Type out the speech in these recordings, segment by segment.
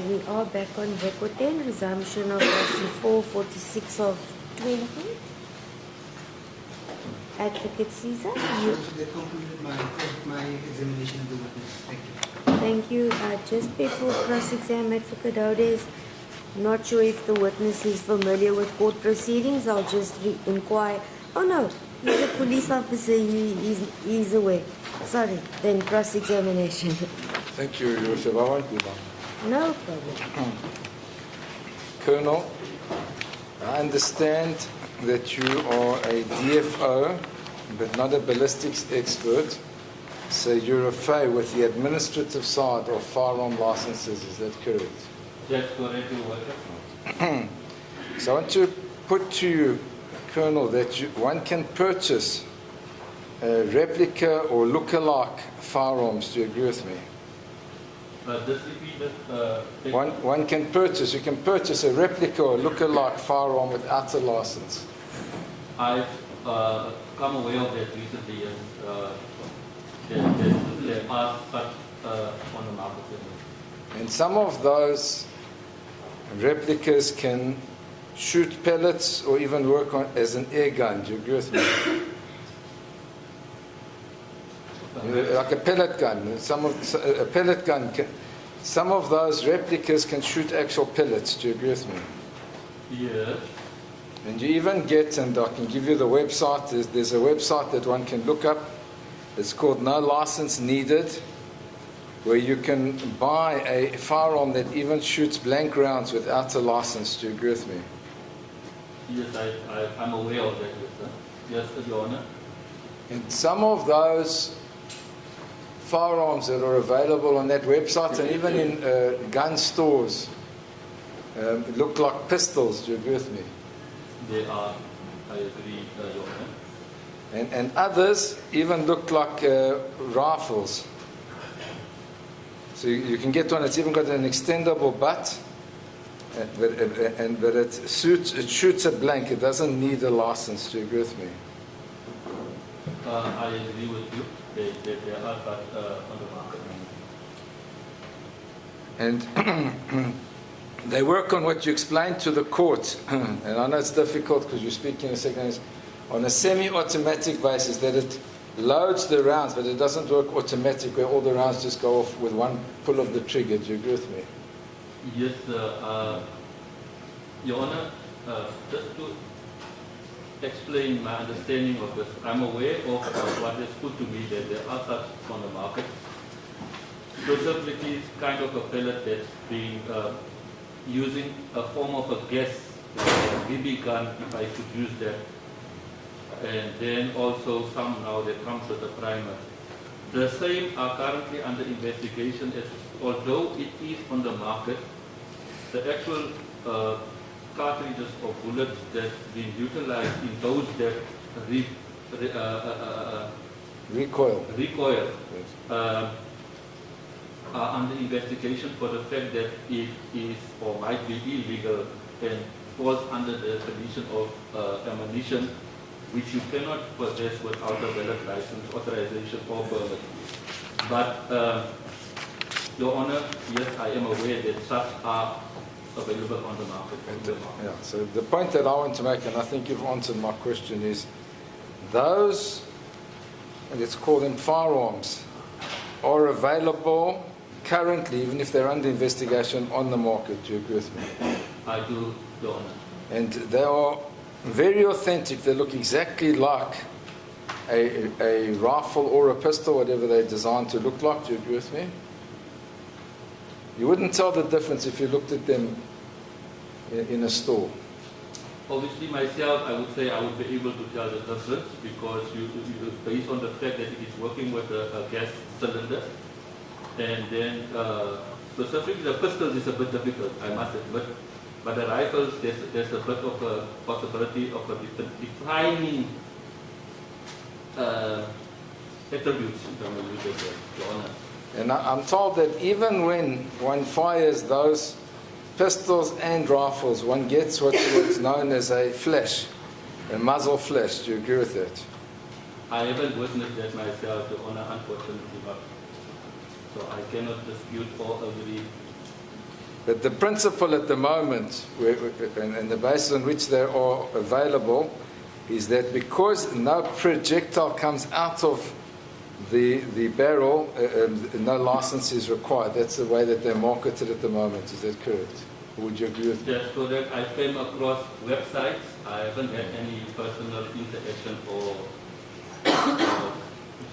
We are back on record then, resumption of Section 446 of 20. Advocate Caesar, you... That concluded my examination of the witness. Thank you. Thank you. Just before cross-exam, Advocate Odes, not sure if the witness is familiar with court proceedings. I'll just inquire. Oh no, he's a police officer, he's aware. Sorry, then cross-examination. Thank you, Your Worship. I won't be long. No problem. Colonel, I understand that you are a DFO, but not a ballistics expert. So you're afraid with the administrative side of firearm licenses, is that correct? That's correct, Your Worship. So I want to put to you, Colonel, that one can purchase replica or look-alike firearms. Do you agree with me? One can purchase, you can purchase a replica or look-alike firearm without a license. I've come aware of that recently, and there are such on the market. And some of those replicas can shoot pellets or even work as an air gun. Do you agree with me? Like a pellet gun. A pellet gun some of those replicas can shoot actual pellets. Do you agree with me? Yes. And you even get, and I can give you the website, there's a website that one can look up. It's called No License Needed, where you can buy a firearm that even shoots blank rounds without a license. Do you agree with me? Yes, I'm aware of that, sir. Yes, Your Honor. And some of those firearms that are available on that website and even in gun stores look like pistols. Do you agree with me? They are, I agree, Your Honor. And others even look like rifles. So you can get one that's even got an extendable butt, but it shoots a blank. It doesn't need a license. Do you agree with me? I agree with you. There are such on the market. And they work on what you explained to the court. And I know it's difficult because you're speaking a second, on a semi-automatic basis, that it loads the rounds, but it doesn't work automatic where all the rounds just go off with one pull of the trigger. Do you agree with me? Yes, Your Honor, just to explain my understanding of this, I'm aware of what is put to me that there are such on the market. Specifically, it's kind of a pellet that's being using a form of a gas, BB gun, if I could use that. And then also some now that comes with a primer. The same are currently under investigation, as although it is on the market, the actual cartridges or bullets that been utilized in those that recoil yes. Are under investigation for the fact that it is or might be illegal and falls under the definition of ammunition, which you cannot possess without a valid license, authorization, or permit. But, Your Honor, yes, I am aware that such are available on the market. Yeah, so the point that I want to make, and I think you've answered my question, is those, and let's call them firearms, are available currently, even if they're under investigation, on the market. Do you agree with me? I do, Your Honor. And they are very authentic. They look exactly like a rifle or a pistol, whatever they're designed to look like. Do you agree with me? You wouldn't tell the difference if you looked at them in a store. Obviously, myself, I would say I would be able to tell the difference because based on the fact that it is working with a gas cylinder, and then Specifically, the pistols is a bit difficult, I must admit. But the rifles, there's a bit of a possibility of a defining attributes, if I may use it, Your Honor. And I'm told that even when one fires those pistols and rifles, one gets what's known as a flash, a muzzle flash. Do you agree with that? I haven't witnessed that myself, Your Honor, unfortunately, but so I cannot dispute or agree. But the principle at the moment, and the basis on which they are available, is that because no projectile comes out of the barrel, no license is required. That's the way that they're marketed at the moment. Is that correct? Would you agree with that? That's correct. I came across websites. I haven't had any personal interaction or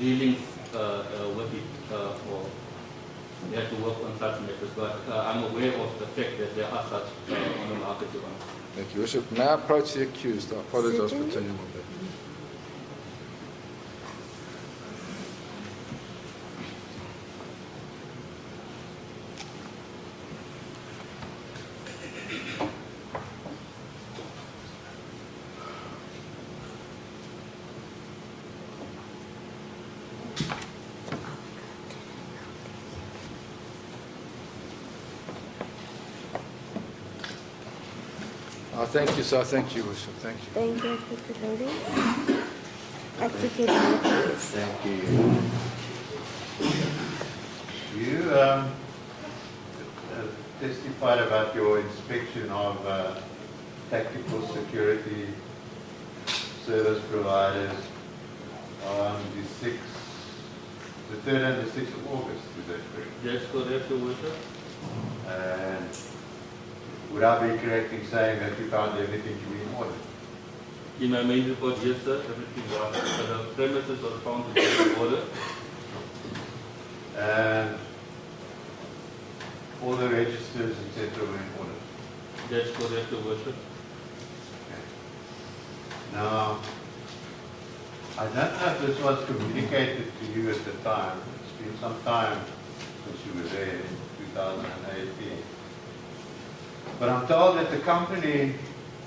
dealings with it or had to work on such matters. But I'm aware of the fact that there are such on the market. Thank you, Worship. May I approach the accused? I apologize for turning my back. Thank you, sir. Thank you, Worship. Thank you. Thank you, Advocate Rhodes. Advocate Matthews. Thank you. You testified about your inspection of tactical security service providers on the 3rd and the 6th of August, is that correct? That's correct, Your Worship. And would I be correct in saying that you found everything to be in order? In my main report, yes, sir. Everything was. The premises were found to be in order. And all the registers, etc., were in order? That's correct, Your Worship. Okay. Now, I don't know if this was communicated to you at the time. It's been some time since you were there in 2018. But I'm told that the company,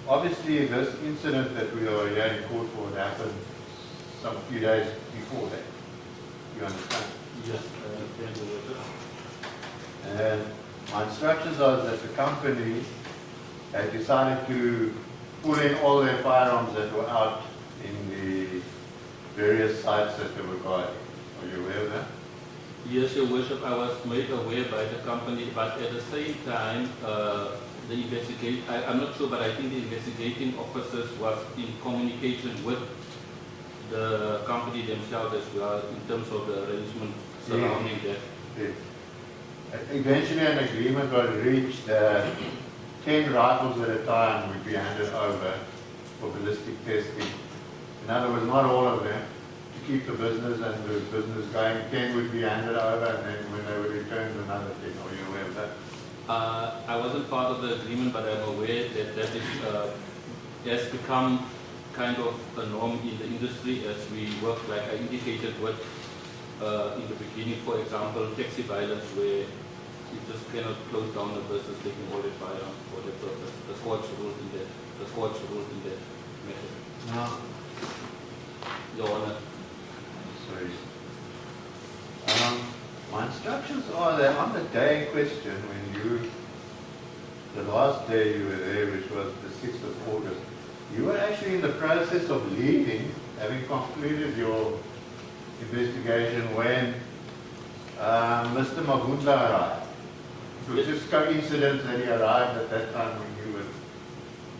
obviously this incident that we are here in court for happened some few days before that. You understand? Yes, I understand, Your Worship. And my instructions are that the company had decided to pull in all their firearms that were out in the various sites that they were guarding. Are you aware of that? Yes, Your Worship, I was made aware by the company, but at the same time, I'm not sure, but I think the investigating officers was in communication with the company themselves as well in terms of the arrangement surrounding that. Yes. Eventually an agreement was reached that 10 rifles at a time would be handed over for ballistic testing. In other words, not all of them. To keep the business and the business going, 10 would be handed over, and then when they were returned, another 10. Are you aware of that? I wasn't part of the agreement, but I'm aware that that is, has become kind of a norm in the industry as we work, like I indicated, with in the beginning, for example, taxi violence, where you just cannot close down a business taking all the firearms for that purpose. The courts ruled in that. The courts ruled in that matter. No. Your Honor. Sorry. My instructions are that on the day in question, when the last day you were there, which was the 6th of August, you were actually in the process of leaving, having concluded your investigation when Mr. Mabunda arrived. It was just coincidence that he arrived at that time when you were.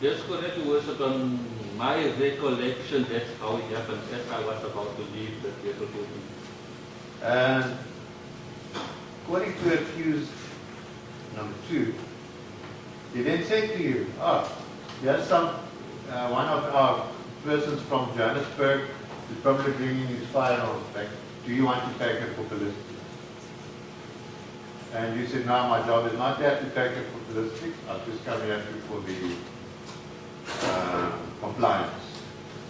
That's correct, Your Worship. On my recollection, that's how it happened, as I was about to leave the theatre building. And according to accused number 2, he then said to you, here's one of our persons from Johannesburg is probably bringing his firearms back. Do you want to take it for ballistics? And you said, no, my job is not there to take it for ballistics. I'll just come here for the compliance.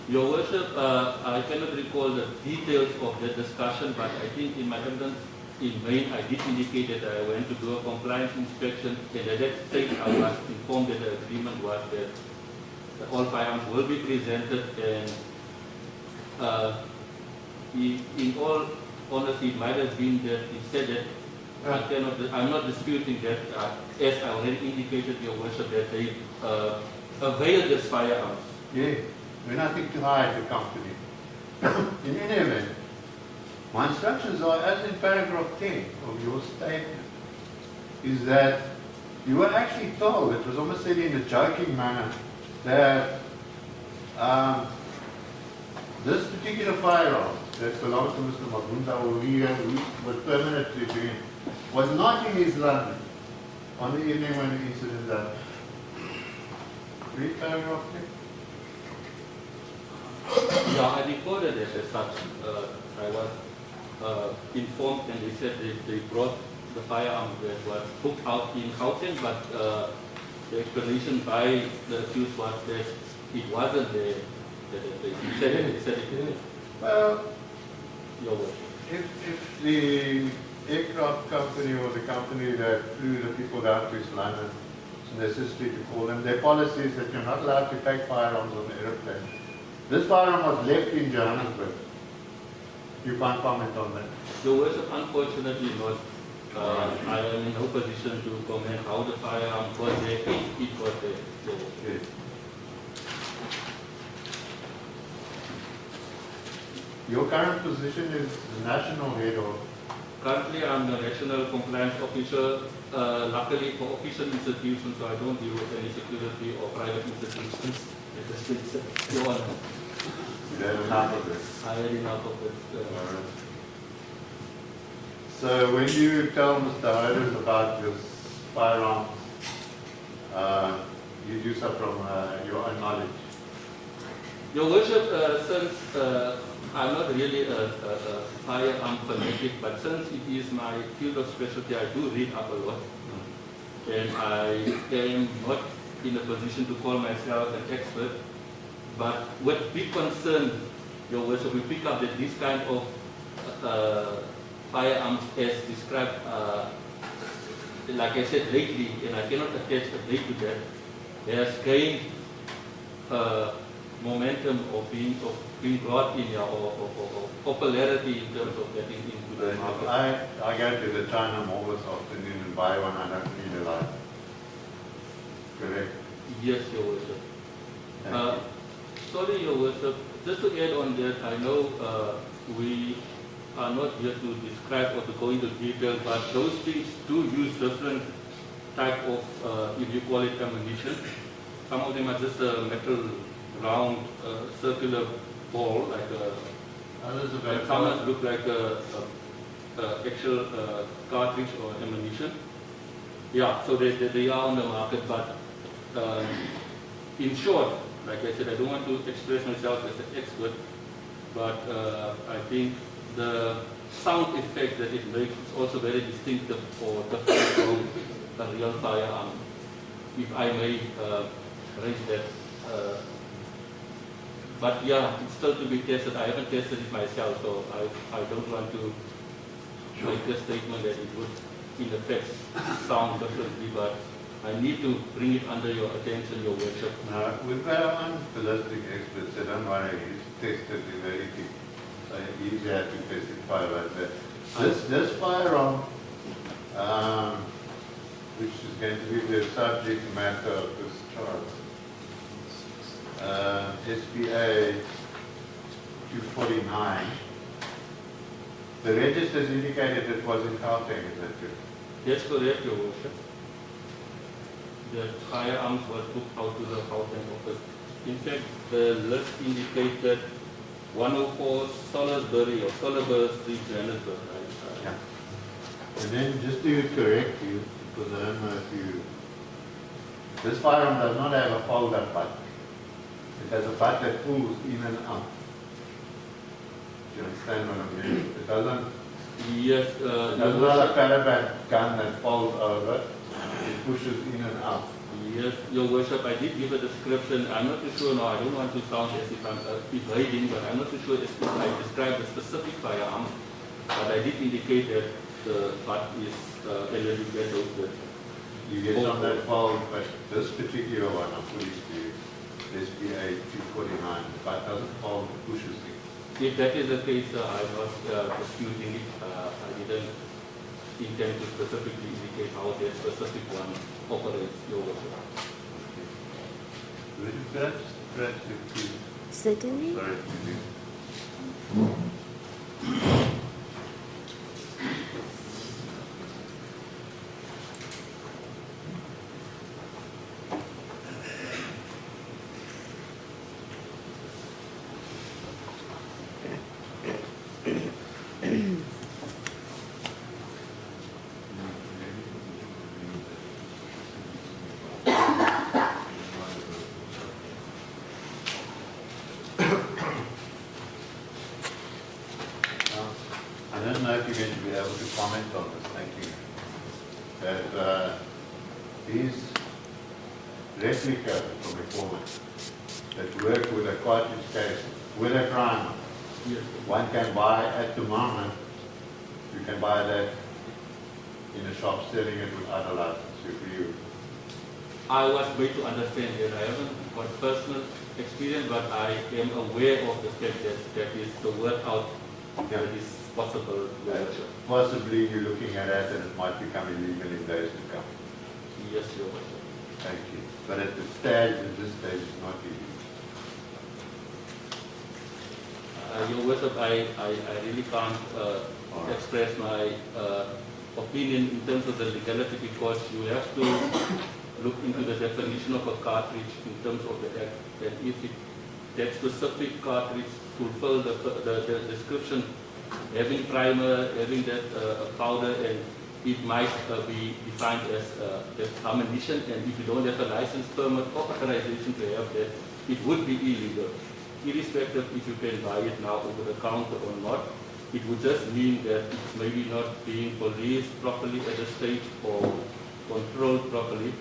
Your Worship, I cannot recall the details of the discussion, but I think in my evidence in May, I did indicate that I went to do a compliance inspection, and at that stage I was informed that the agreement was that all firearms will be presented, and in all honesty, it might have been that he said that I'm not disputing that, as I already indicated, Your Worship, that they availed this firearms. Yeah, we're nothing to hide, the company. In any event, my instructions are, as in paragraph 10 of your statement, is that you were actually told, it was almost said in a joking manner, that this particular firearm that belonged to Mr. Mabunda, who was permanently doing, was not in East London on the evening when the incident happened. Read paragraph 10. Yeah, I recorded it as such. I was informed, and they said they brought the firearm that was booked out in Gauteng, but the explanation by the accused was that it wasn't there. He said it. Well, Your Worship. if the aircraft company or the company that flew the people down to East London, it's necessary to call them, their policy is that you're not allowed to take firearms on the aeroplane. This firearm was left in Johannesburg. You can't comment on that. Your Worship, unfortunately not. I am in no position to comment how the firearm was there, if it was there. Your Worship. Yes. Your current position is the national head of. Currently, I'm the national compliance officer. Luckily for official institutions, so I don't deal with any security or private institutions. Your Honor. You have enough of it. I had enough of it. All right. So when you tell Mr. Hoders about this firearm, you do so from your own knowledge. Your Worship, since I'm not really a firearm fanatic, but since it is my field of specialty, I do read up a lot. And I am not in a position to call myself an expert. But with big concern, Your Worship, we pick up that this kind of firearms as described, like I said lately, and I cannot attach a date to that, has gained momentum of being brought in here, or popularity in terms of getting into the market. I go to the China Mall this afternoon and buy one. I don't need a light. Correct? Yes, Your Worship. Thank you. Sorry, Your Worship, just to add on that, I know we are not here to describe or to go into detail, but those things do use different type of, if you call it ammunition. Some of them are just a metal round circular ball, like a, some look like a actual cartridge or ammunition. Yeah, so they are on the market, but in short, like I said, I don't want to express myself as an expert, but I think the sound effect that it makes is also very distinctive or different from a real firearm. If I may raise that. But yeah, it's still to be tested. I haven't tested it myself, so I don't want to make a statement that it would, in effect, sound differently, but I need to bring it under your attention, Your Worship. Now, we've got our own ballistic experts, so don't worry, he's tested everything. So he's had to testify about that. This firearm, which is going to be the subject matter of this charge, SPA 249, the registers indicated it was in Gauteng, is that true? That's correct, Your Worship. The firearms were booked out to the Gauteng office. In fact, the list indicated 104 Salisbury or Salisbury Street, Johannesburg. Yeah. And then just to correct you, because I don't know if you, this firearm does not have a fold-up butt. It has a butt that pulls in and out. Do you understand what I mean? It doesn't. Yes, It's not a parabat gun that folds over. It pushes in and out. Yes, Your Worship, I did give a description. I'm not too sure now. I don't want to sound as if I'm evading, but I'm not too sure if I described a specific firearm. But I did indicate that the cut is a little bit of Yes, on that file, but this particular one, I'm putting to you, SPA 249, the cut doesn't fall with the pushes thing. If that is the case, I'm not disputing it. I didn't intend to specifically indicate how that specific one operates, Your Worship. Would you perhaps repeat? Certainly. Sorry, excuse me. I don't know if you're going to be able to comment on this, thank you. That these replicas from informant that work with a cartridge case, with a primer, Yes. one can buy at the moment, you can buy that in a shop selling it without a license. For you. I was made to understand that I haven't got personal experience, but I am aware of the fact that that is the word out that is possible. Possibly you're looking at it and it might become illegal in days to come. Yes, Your Worship. Thank you. But at this stage, it's not illegal. Your Worship, I really can't express my opinion in terms of the legality, because you have to look into the definition of a cartridge in terms of the act, and if that specific cartridge fulfill the description, having primer, having that powder, and it might be defined as ammunition, and if you don't have a license, permit, or authorization to have that, it would be illegal. Irrespective if you can buy it now over the counter or not, it would just mean that it's maybe not being policed properly at the stage or controlled properly.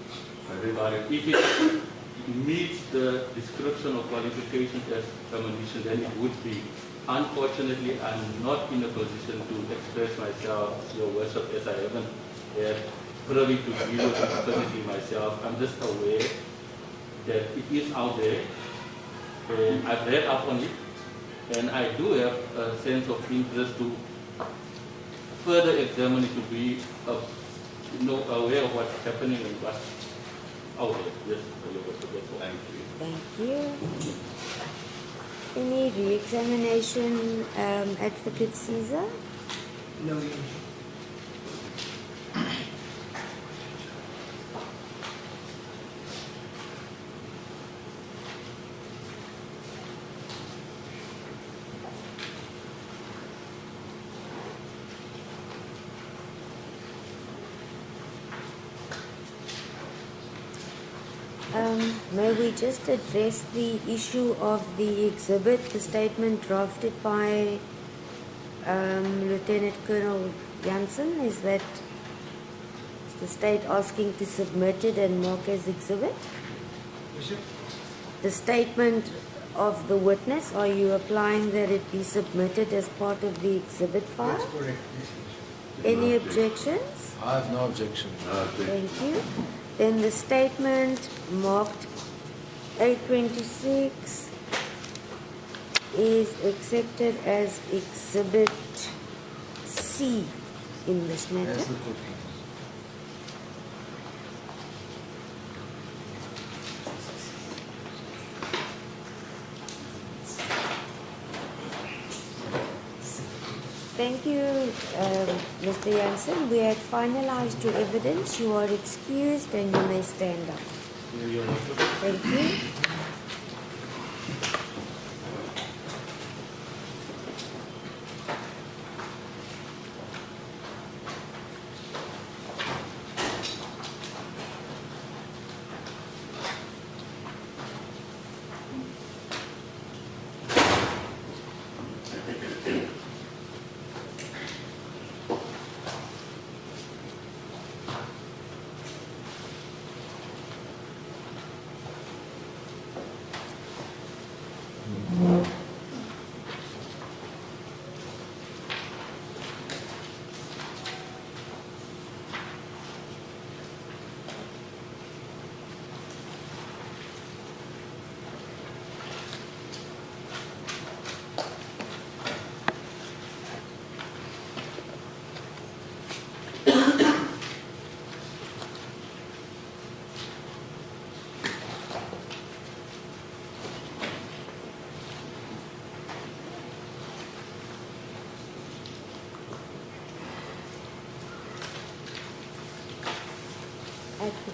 But if it meets the description or qualifications as ammunition, then it would be. Unfortunately, I'm not in a position to express myself, Your Worship, as I haven't had privy to deal with the facility myself. I'm just aware that it is out there, and I've read up on it, and I do have a sense of interest to further examine it, to be aware of what's happening and what's out there. Yes, Your Worship, that's all. Thank you. Thank you. Any re-examination, Advocate Caesar? No, Your Worship. May we just address the issue of the exhibit, the statement drafted by Lieutenant Colonel Jansen? Is that the state asking to submit it and mark as exhibit? Worship? The statement of the witness, are you applying that it be submitted as part of the exhibit file? That's correct. Yes, Worship. Any objections? I have no objection. Thank you. Then the statement marked 826 is accepted as Exhibit C in this matter. That's the cooking. Thank you, Mr. Jansen. We have finalized your evidence. You are excused and you may stand up. Your Worship. Thank you.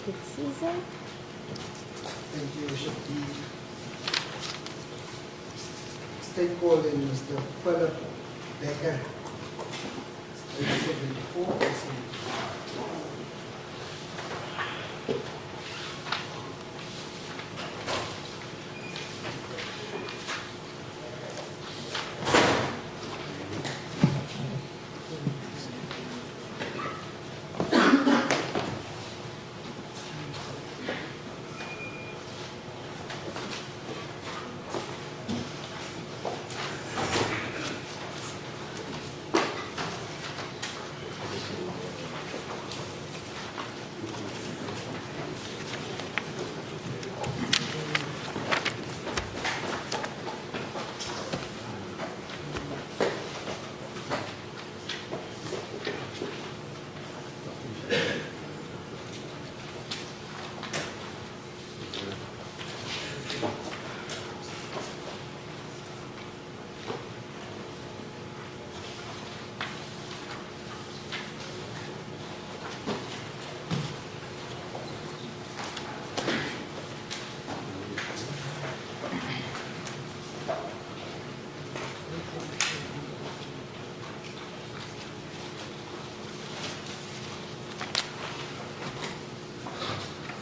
Advocate Caesar. Thank you, Bishop. The state called in Mr. Philip Becker, 74.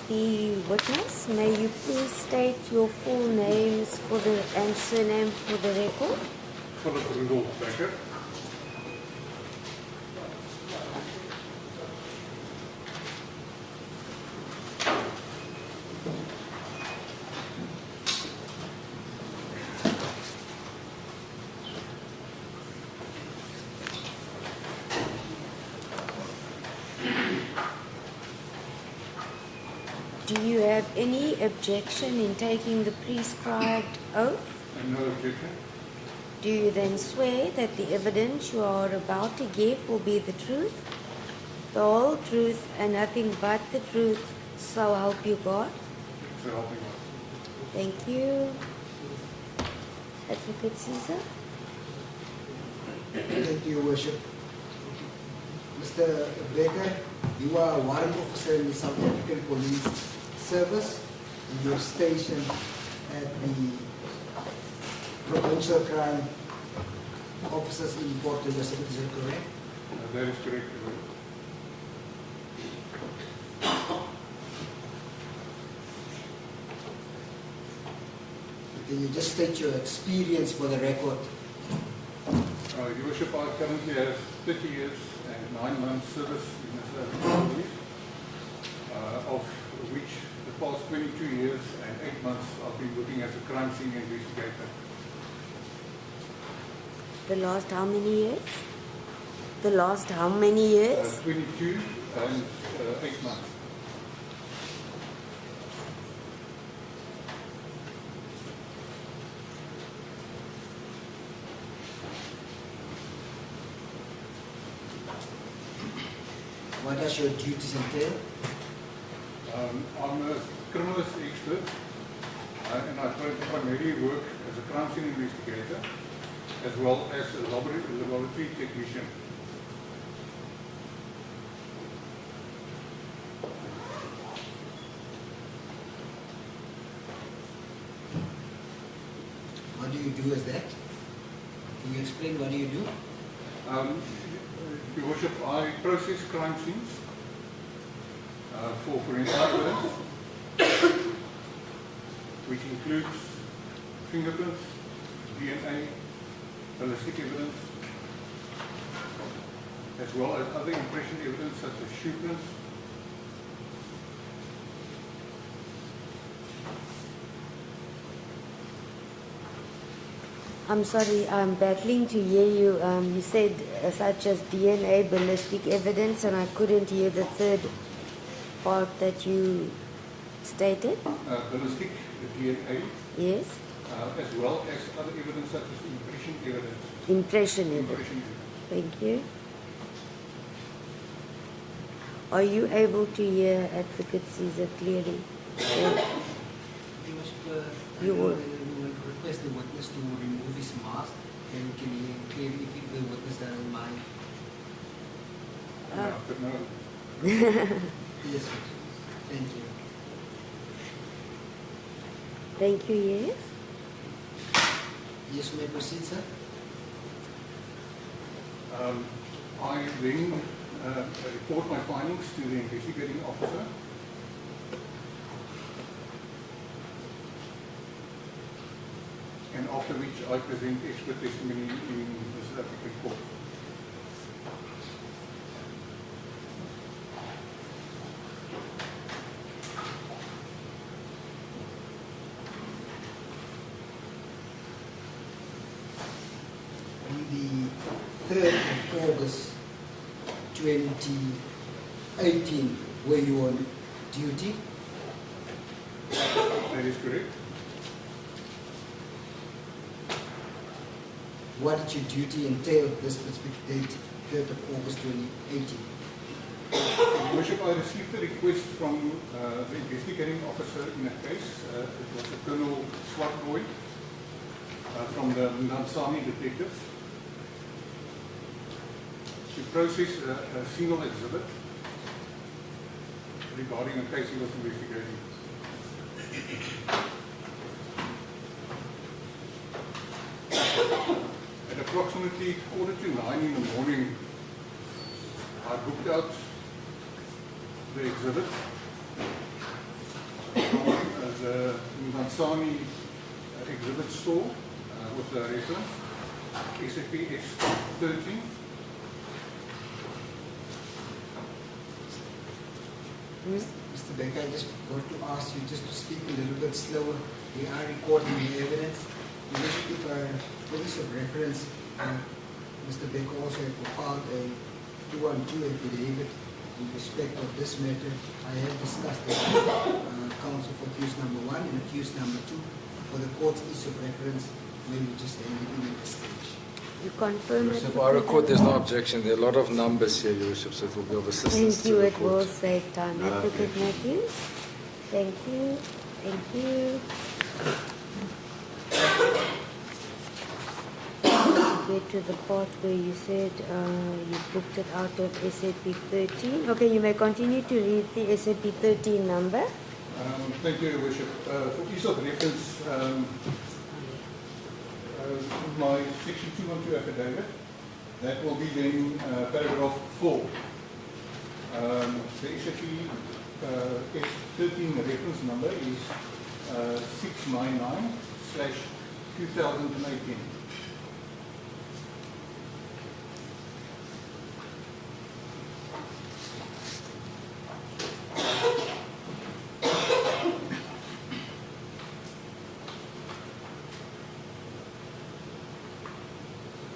The witness, may you please state your full names and surname for the record? Philip Rudolph Becker. Do you have any objection in taking the prescribed oath? No objection. Do you then swear that the evidence you are about to give will be the truth, the whole truth, and nothing but the truth, so help you God? So help me God. Thank you. Advocate Caesar? Thank you, Worship. Mr. Baker, you are a warrant officer in the South African Police Service, and you're stationed at the Provincial Crime Officers in Port Elizabeth. Is that correct? That is correct. Can you just state your experience for the record? Your Worship, I currently have 30 years and 9 months service in the South African Police, of which the past 22 years and 8 months I've been working as a crime scene investigator. The last how many years? The last how many years? 22 and 8 months. What does your duties entail? I'm a criminalist expert, and I primarily work as a crime scene investigator as well as a laboratory technician. What do you do as that? Can you explain what do you do? Your Worship, I process crime scenes for forensic evidence, which includes fingerprints, DNA, ballistic evidence, as well as other impression evidence such as shoe prints. I'm sorry, I'm battling to hear you. You said such as DNA, ballistic evidence, and I couldn't hear the third part that you stated. Ballistic DNA, Yes? as well as other evidence such as impression evidence. Impression evidence. Thank you. Are you able to hear Advocate Caesar clearly? You will. Request the witness to remove his mask, and can you clearly if the witness doesn't mind? No. Yes. Thank you. Thank you, yes. Yes, you may proceed, sir. I then report my findings to the investigating officer. And after which I present expert testimony in the South African court. On the 3rd of August 2018, were you on duty? That is correct. What did your duty entail this specific date, 3rd of August 2018? Your Worship, I received a request from the investigating officer in a case. It was a Colonel Swartboy from the Nansani detectives to process a single exhibit regarding a case he was investigating. At approximately 8:45 in the morning, I booked out the exhibit from the Nansani exhibit store with the reference SAPS 13. Mr. Becker, I just want to ask you just to speak a little bit slower. We are recording the evidence. You wish if for this of reference, Mr. Becker also have filed a 212 affidavit in respect of this matter. I have discussed this with counsel for accused number 1 and accused number 2. For the court's ease of reference, maybe just end it at this stage. You confirm it. Worship, I record there's no objection. There are a lot of numbers here, Your Worship, so it will be of assistance Thank to you, the it will court. save time. Advocate Matthews. Thank you. Thank you. To get to the part where you said you booked it out of SAP 13. Okay, you may continue to read the SAP 13 number. Thank you, Your Worship. For ease of reference, my section 212 affidavit, that will be then paragraph 4. The SAP S13 reference number is 699/2018.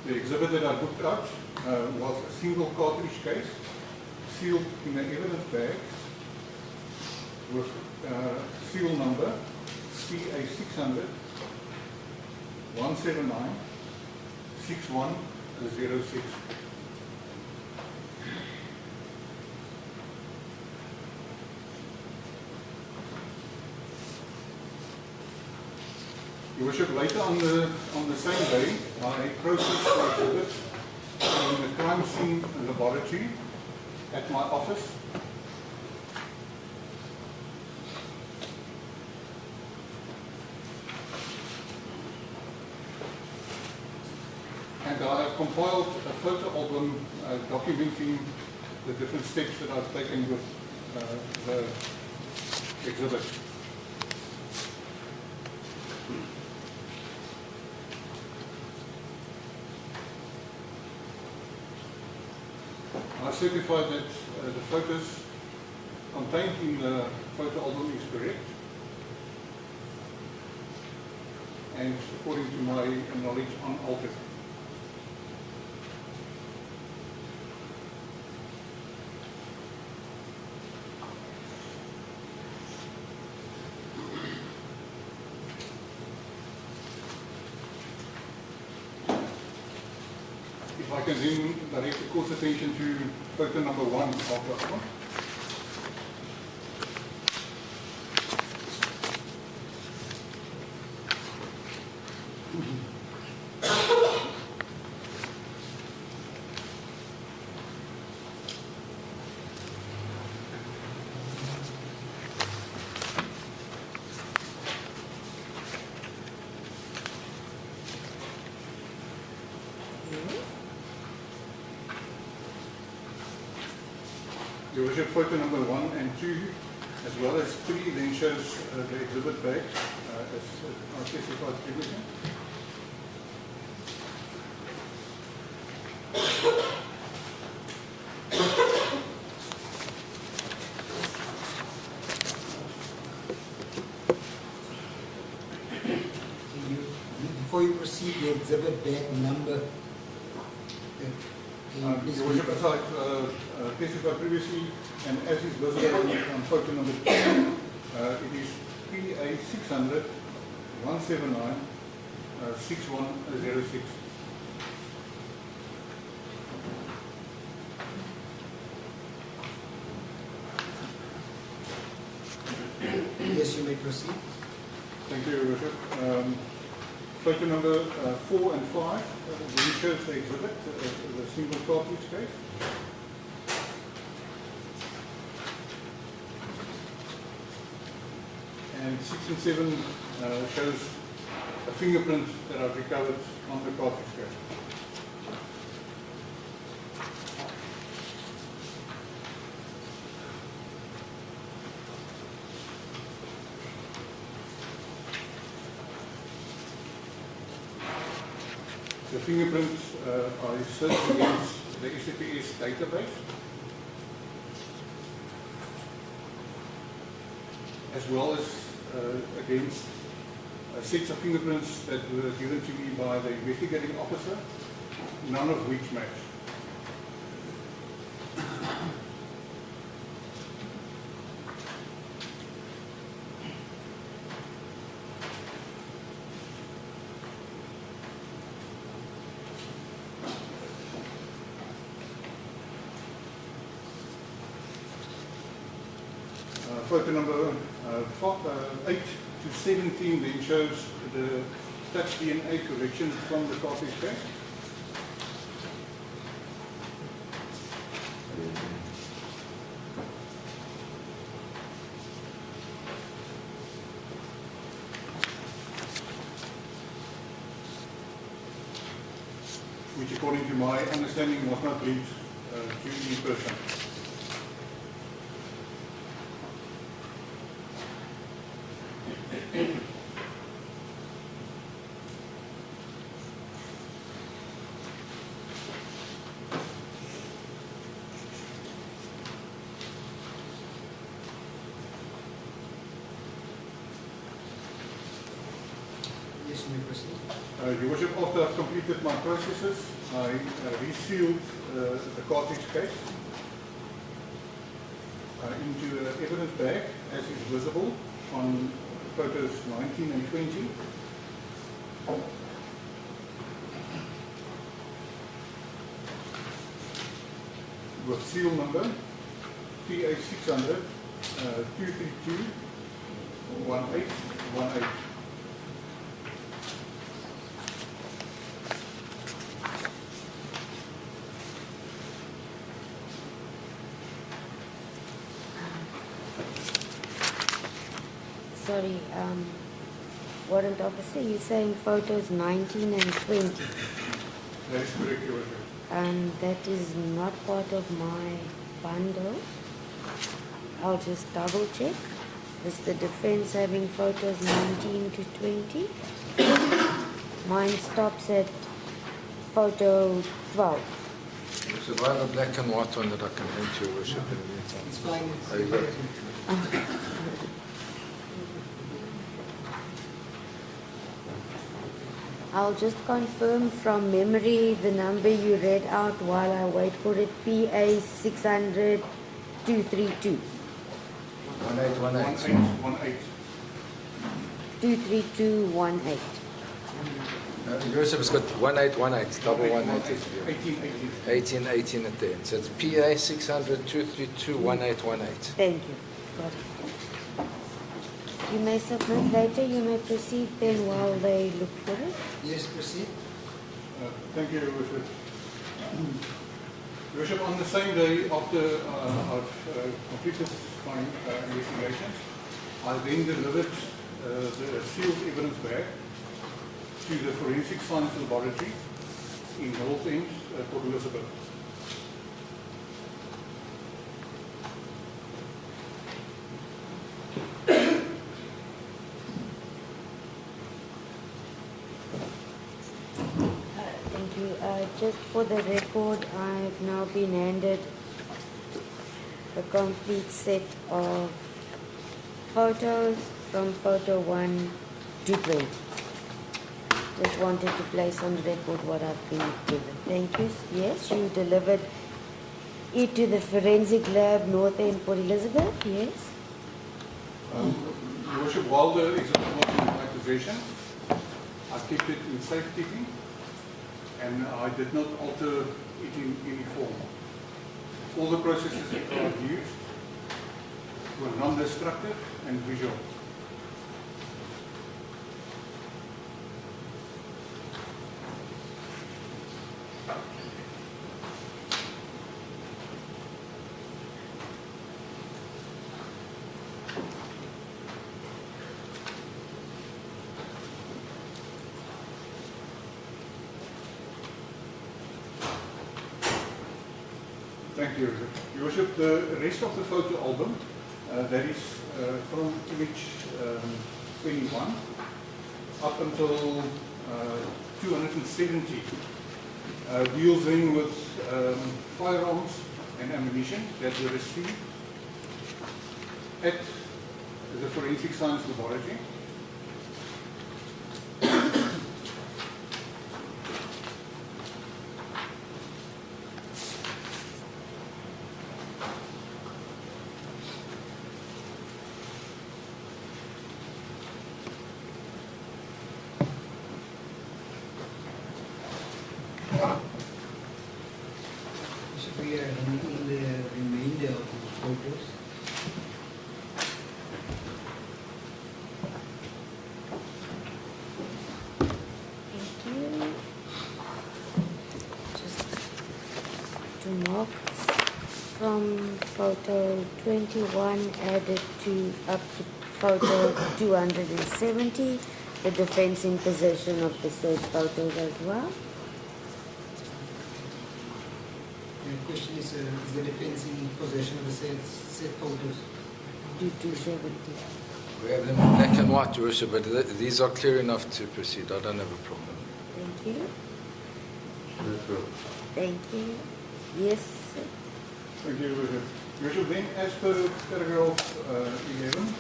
The exhibit that I booked out was a single cartridge case, sealed in an evidence bag with seal number CA600 179 6106. Your Worship, later on the same day, I processed the exhibit in the crime scene laboratory at my office. And I have compiled a photo album documenting the different steps that I've taken with the exhibit. I certify that the photos contained in the photo album is correct, and according to my knowledge, unaltered. If I can then direct the court's attention to photo number 1 of that one. Your Worship, photo number 1 and 2, as well as 3, then shows the exhibit bag as specified previously. Before you proceed, the exhibit bag number. Your Worship, as I've testified previously, and as is visible on photo number 2, it is PA 600 179 6106. Yes, you may proceed. Thank you, Your Worship. Photo number 4 and 5, then shows the exhibit, the single cartridge case. And 6 and 7 shows a fingerprint that I've recovered on the cartridge case. The fingerprints are searched against the SAPS database, as well as against sets of fingerprints that were given to me by the investigating officer, none of which match. Photo number 8 to 17 then shows the touch DNA correction from the cartridge case. Which, according to my understanding, was not linked to any person. Yes, you may proceed. Your Worship, after I've completed my processes, I resealed the cartridge case into an evidence bag, as is visible on photos 19 and 20. With seal number PA 600 232 1818. Sorry, Warrant Officer, you're saying photos 19 and 20. That is correct, Your Worship. And that is not part of my bundle. I'll just double check. Is the defense having photos 19 to 20? Mine stops at photo 12. So I have a black and white one that I can hand to Your Worship in the meantime. It's fine. Oh, you got it. I'll just confirm from memory the number you read out while I wait for it. PA 600 232. 1818. 1818. 23218. Your Worship has got 1818, double 118. 1818. 1818 at the end. So it's PA 600 232 1818. Thank you. Got it. You may submit later. You may proceed then while they look for it. Yes, proceed. Thank you, Your Worship. Your Worship, on the same day after I've completed my investigation, I then delivered the sealed evidence bag to the Forensic Science Laboratory in North End, Port Elizabeth. you. Just for the record, I've now been handed a complete set of photos from photo 1 to 20. Just wanted to place on record what I've been given. Thank you. Yes, you delivered it to the forensic lab north end Port Elizabeth. Yes. Your Worship, while the exhibit was in my possession, I kept it in safekeeping and I did not alter it in any form. All the processes that I've used were non-destructive and visual. Thank you, Your Worship. The rest of the photo album, that is from image 21 up until 270, deals in with firearms and ammunition that were received at the Forensic Science Laboratory. We are in the remainder of the photos. Thank you. Just to mark from photo 21 added to up to photo 270, the defense in possession of the said photos as well. The question is the defense in possession of the said photos? 270. We have them in black and white, Your Worship, but these are clear enough to proceed. I don't have a problem. Thank you. That's good. Thank you. Yes, sir. Thank you, Your Worship. Your Worship, then as per paragraph 11,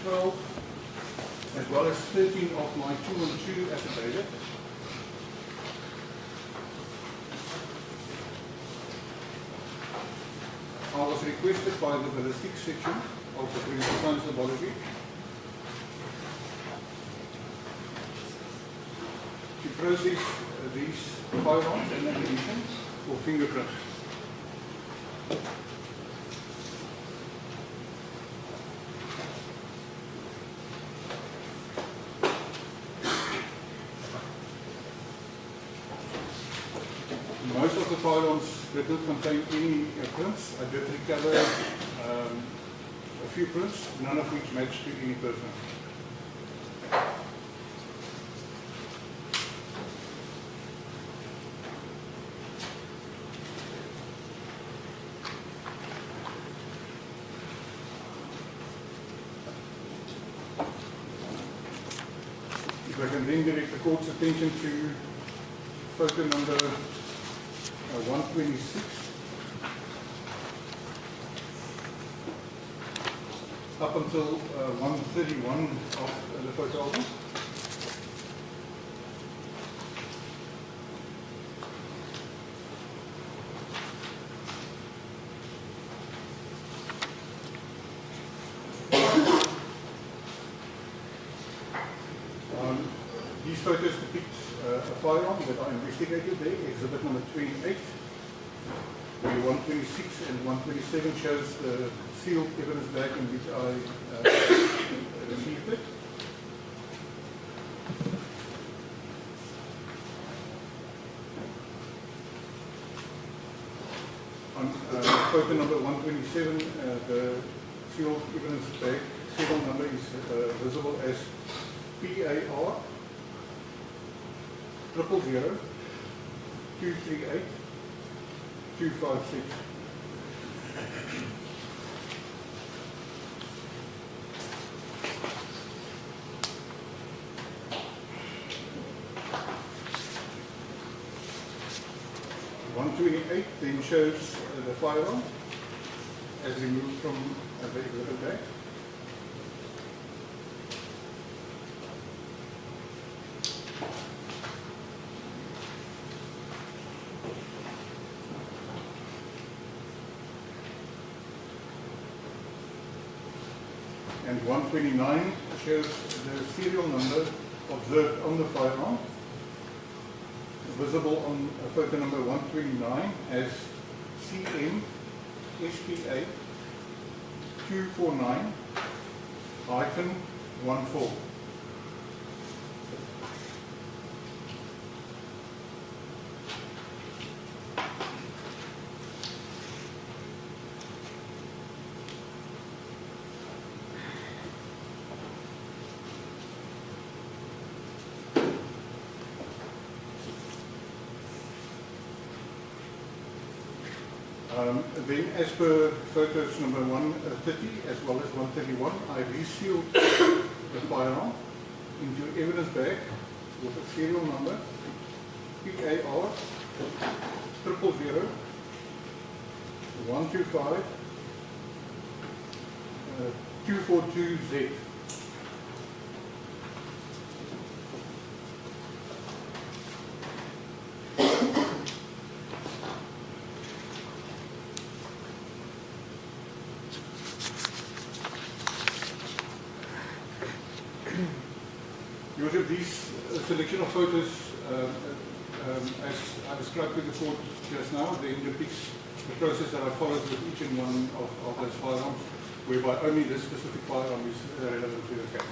12, as well as 13 of my 212 affidavit, I was requested by the ballistics section of the Forensic Science Laboratory to process these firearms and ammunition for fingerprints. Most of the firearms did not contain any prints. I did recover a few prints, none of which matched to any person. If I can then direct the court's attention to photo number 126 up until 131 of the photo album. These photos depict a firearm that I investigated there, exhibit number 28, where 126 and 127 shows the sealed evidence bag in which I received it. On photo number 127, the sealed evidence bag serial number is visible as PAR 000 238 256. 128 then shows the firearm as removed from the exhibit bag. And 129 shows the serial number observed on the firearm, visible on photo number 129 as CM SPA 249-14. Then, as per photos number 130 as well as 131, I resealed the firearm into evidence bag with a serial number PAR 000 125 242Z. These selection of photos, as I described to the court just now, they depicts the process that I followed with each and one of those firearms, whereby only this specific firearm is relevant to the case.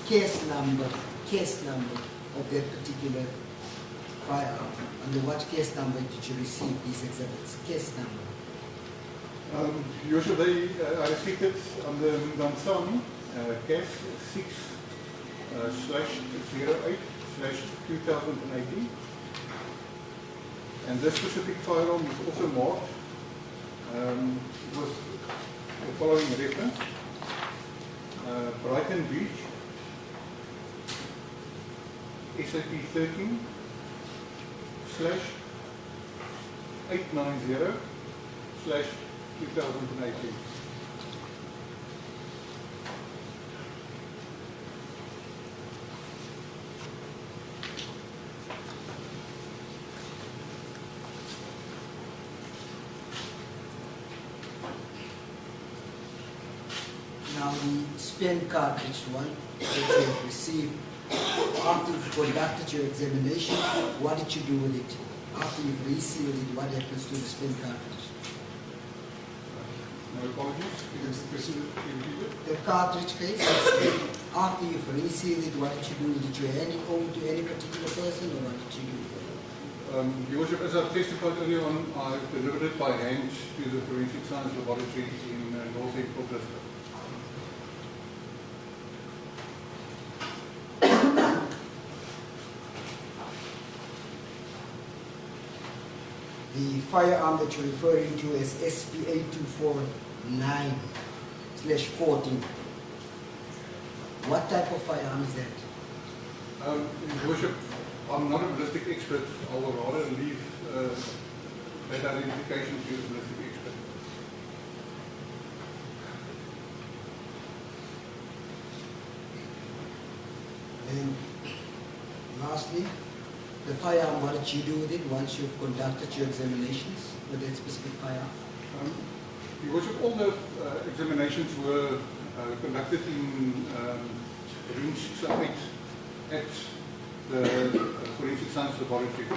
Case number of that particular firearm? Under what case number did you receive these exhibits? Case number? Usually I received it under Dansani, case 6/08/2018. And this specific firearm is also marked with the following reference. Brighton Beach, SAP 13/890/2018. Now the spent cartridge one that you have received, after you've conducted your examination, what did you do with it? After you've resealed it, what happens to the spent cartridge? No apologies. The cartridge case, after you've resealed it, what did you do? Did you hand it over to any particular person, or what did you do? Your Worship, as I've testified earlier on, I delivered it by hand to the Forensic Science Laboratory in North End District. The firearm that you're referring to as SPA 249/14. What type of firearm is that? Your Worship, I'm not a ballistic expert. I will rather leave that identification to the ballistic expert. And lastly, the firearm, what did you do with it once you've conducted your examinations with that specific firearm? Your Worship, all the examinations were conducted in room 608 at the Forensic Science Laboratory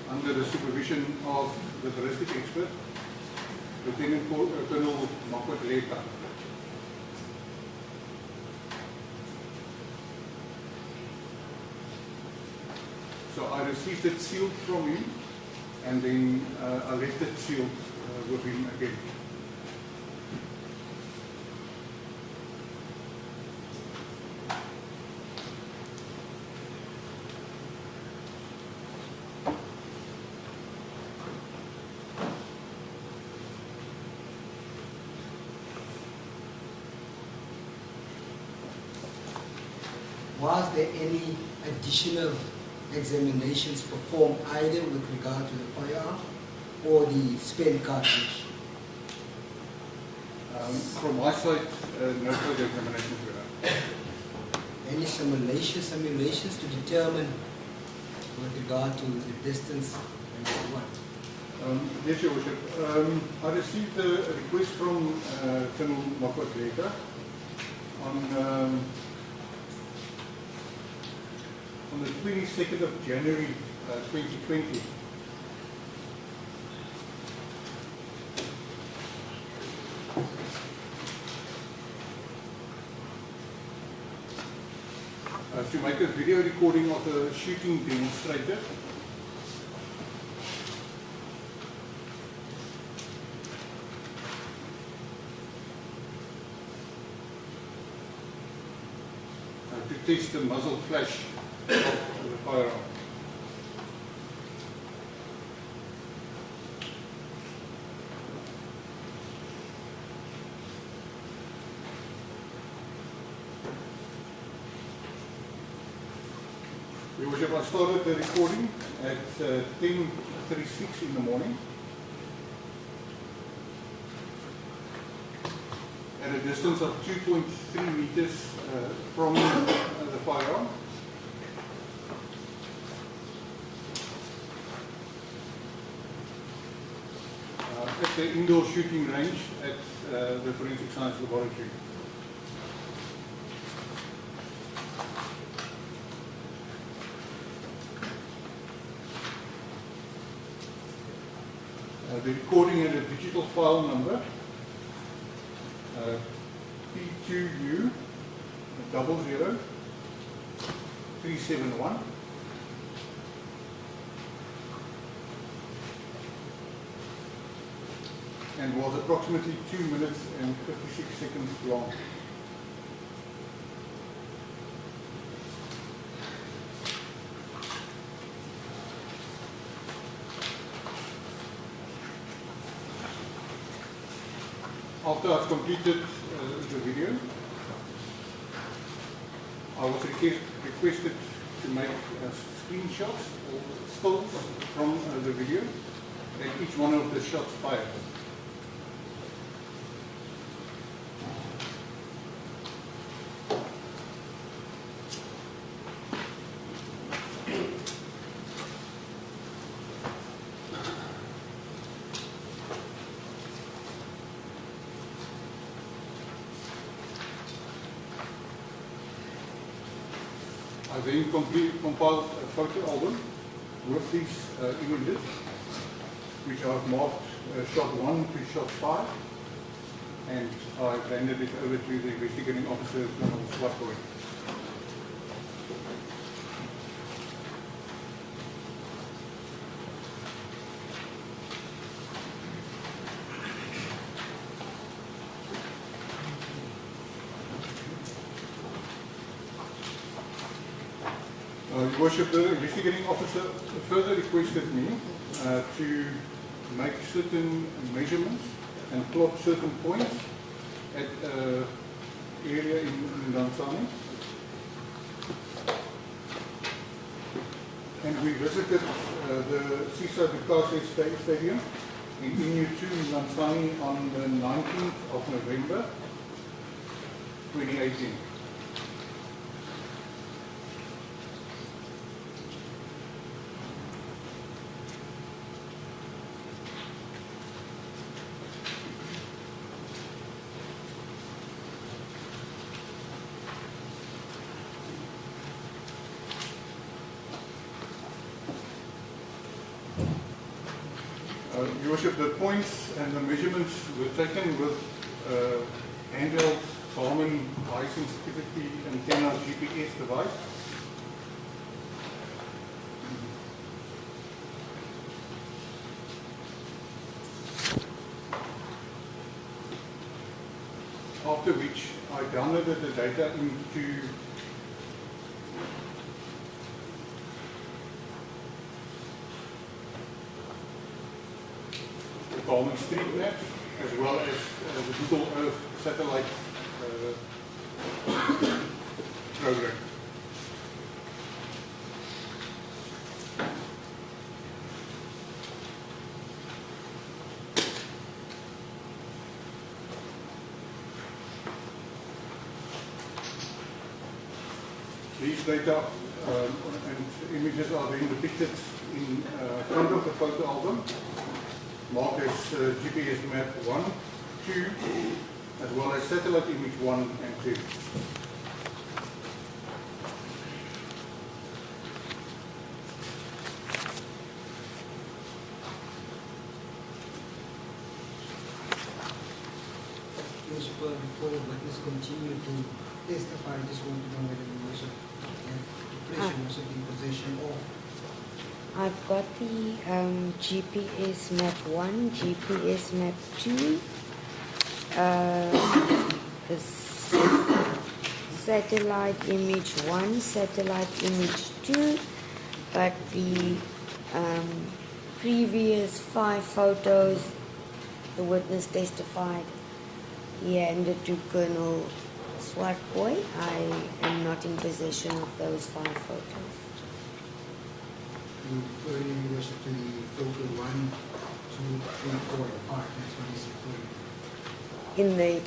under the supervision of the ballistic expert, Lieutenant Colonel Makwat. So I received it sealed from him, and then I left it sealed with him again. Was there any additional examinations performed either with regard to the firearm or the spent cartridge? From my side, no further examinations were done. Any simulations to determine with regard to the distance and so on? Yes, Your Worship. I received a request from Colonel Makwat on the 22nd of January 2020. To make a video recording of a shooting demonstrated. To test the muzzle flash of the firearm. Your Worship, I started the recording at 10:36 in the morning at a distance of 2.3 meters from the firearm. At the indoor shooting range at the Forensic Science Laboratory. The recording had a digital file number P2U 00371. And was approximately 2 minutes and 56 seconds long. After I've completed the video, I was requested to make screenshots or stills from the video at each one of the shots fired. I then compiled a photo album with these images, which I've marked shot 1 to shot 5, and I handed it over to the investigating officer, Colonel Swatboy. Your Worship, the investigating officer further requested me to make certain measurements and plot certain points at an area in Dansani. And we visited the CIC Stadium in Inu 2 in Dansani on the 19th of November 2018. Your Worship, the points and the measurements were taken with handheld Garmin high sensitivity antenna GPS device. After which I downloaded the data into the Garmin Street Maps as well as the Google Earth satellite program. These data and images are then depicted in front of the photo album, marked as GPS map 1, 2, as well as satellite image 1 and 2. Before the witness continue to testify, I just want to know whether the Worship depression was in possession of. I've got the GPS map 1, GPS map 2, the satellite image 1, satellite image 2, but the previous 5 photos the witness testified he handed to Colonel Swartboy. I am not in possession of those 5 photos. You referring, Your Worship, to the photo 1, 2, 3, 4 apart. That's what he's referring.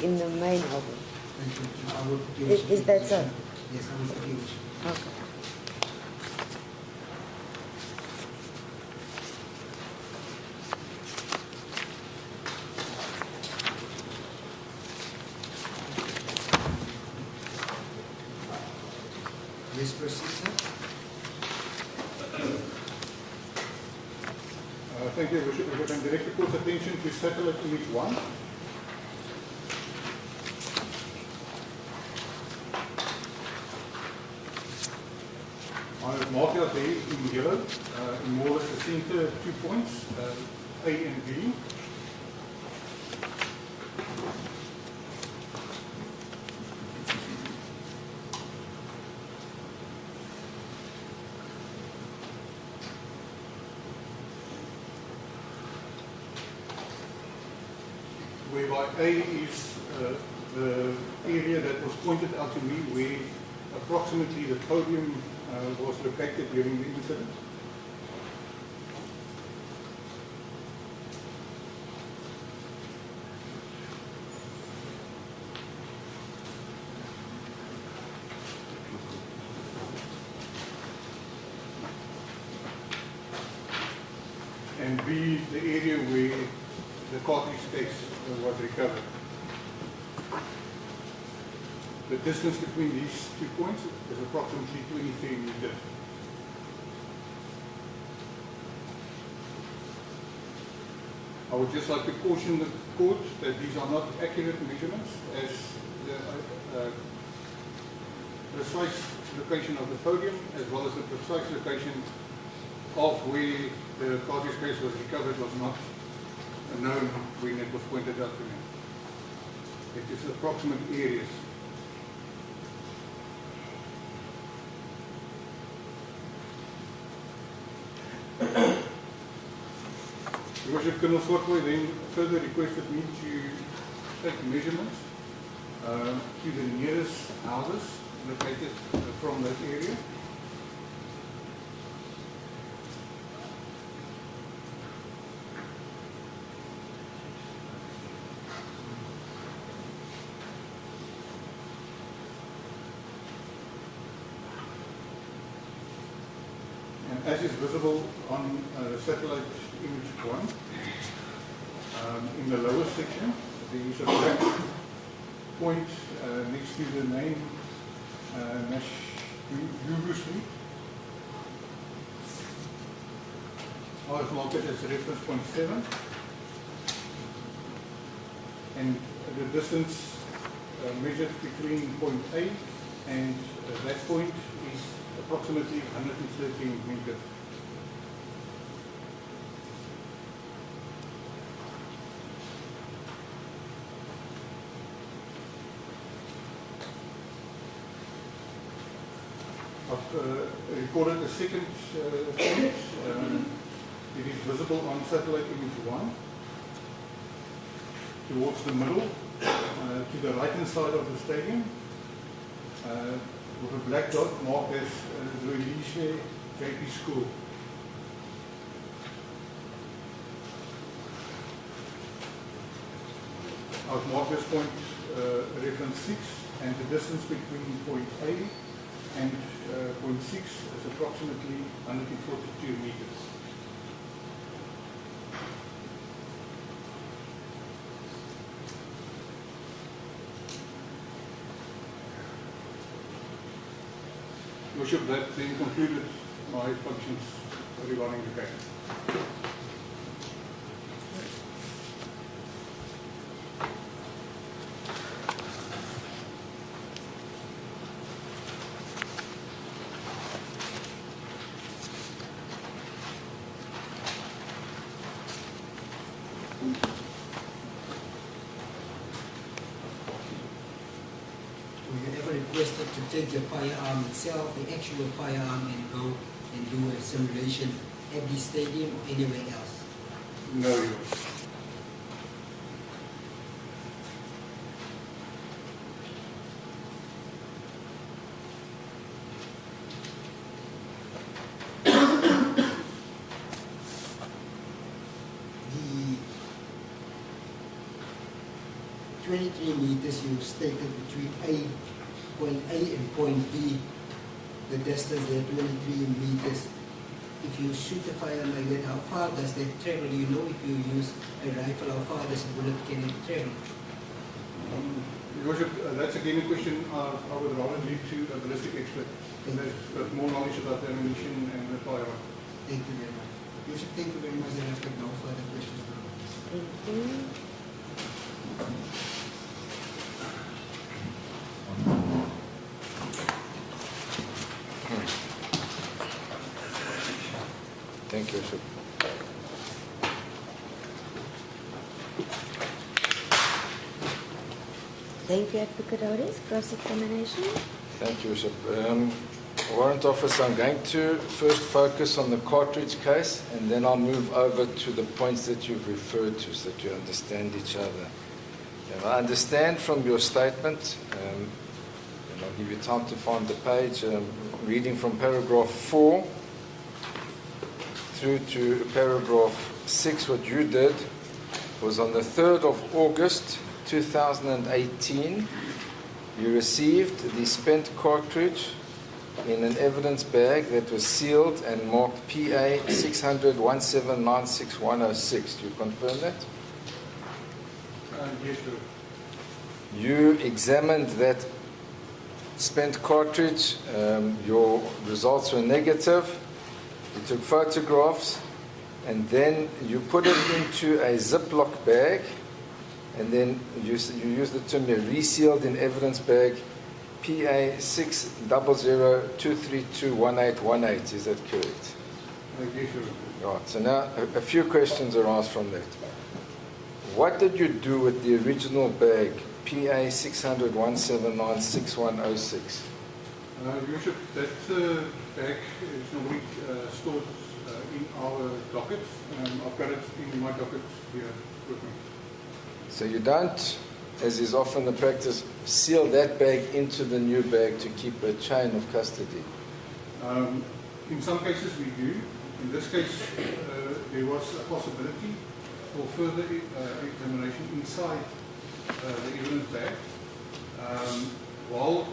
In the main album. Thank you. I will put Your Worship Is in that so? position. Yes, I will put Your Worship. Okay. Yes, proceed, sir. Thank you, Your Worship. If I can direct the court's attention to satellite image 1. I have marked out there in yellow, in more or less the center 2 points, A and B. Whereby A is the area that was pointed out to me where approximately the podium was located during the incident. And B, the area where the cartridge case was recovered. The distance between these 2 points is approximately 23 meters. I would just like to caution the court that these are not accurate measurements, as the precise location of the podium as well as the precise location of where the cartridge case was recovered was not known when it was pointed out to me. It is approximate areas. Your Worship, Colonel Swartboy then further requested me to take measurements to the nearest houses located from that area. As is visible on satellite image 1, in the lower section, there is a black point next to the name Suite. Ours marked as reference point 7. And the distance measured between point A and that point is approximately 113 meters. I've recorded a second point. It is visible on satellite image 1 towards the middle, to the right-hand side of the stadium, with a black dot marked as the Elisha JP School. I've marked this point reference 6, and the distance between point A and point 6 is approximately 142 meters. Worship, that then concluded my functions regarding the case. Were you ever requested to take the firearm itself, the actual firearm, and go and do a simulation at the stadium or anywhere else? No, Your Worship. The 23 meters you stated between point A and point B, the distance there, 23 meters. If you shoot a firearm like that, how far does that travel? You know, if you use a rifle, how far does a bullet can it travel? Your Worship, that's again a question I would rather leave to a ballistic expert. They've got more knowledge about the ammunition and the firearm. Thank you very much. Your Worship, thank you very much. I have no further questions. Thank you. Thank you, Bishop. Thank you, Advocate Otis. Cross-examination. Thank you, Bishop. Warrant Officer, I'm going to first focus on the cartridge case, and then I'll move over to the points that you've referred to so that you understand each other. And I understand from your statement, and I'll give you time to find the page, reading from paragraph 4 through to paragraph 6, what you did was on the 3rd of August 2018, you received the spent cartridge in an evidence bag that was sealed and marked PA 600-1796-106. Do you confirm that? Yes, sir. You examined that spent cartridge. Your results were negative. You took photographs, and then you put it into a Ziploc bag, and then you used the term resealed in evidence bag PA 600-232-1818. Is that correct? Yes, sir. Right. So now a few questions are asked from that. What did you do with the original bag PA 600-179-6106? Your Worship, that bag is normally stored in our dockets. I've got it in my docket here with me. So you don't, as is often the practice, seal that bag into the new bag to keep a chain of custody? In some cases we do. In this case, there was a possibility for further examination inside the evidence bag. While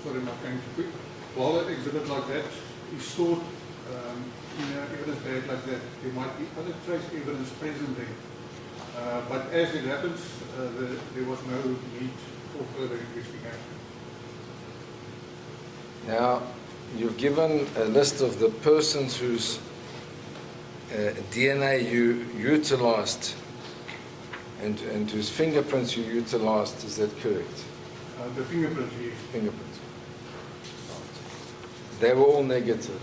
an exhibit like that is stored in an evidence bag like that, there might be other trace evidence present there. But as it happens, there was no need for further investigation. Now, you've given a list of the persons whose DNA you utilized and whose fingerprints you utilized, is that correct? The fingerprints, yes. Fingerprints. They were all negative.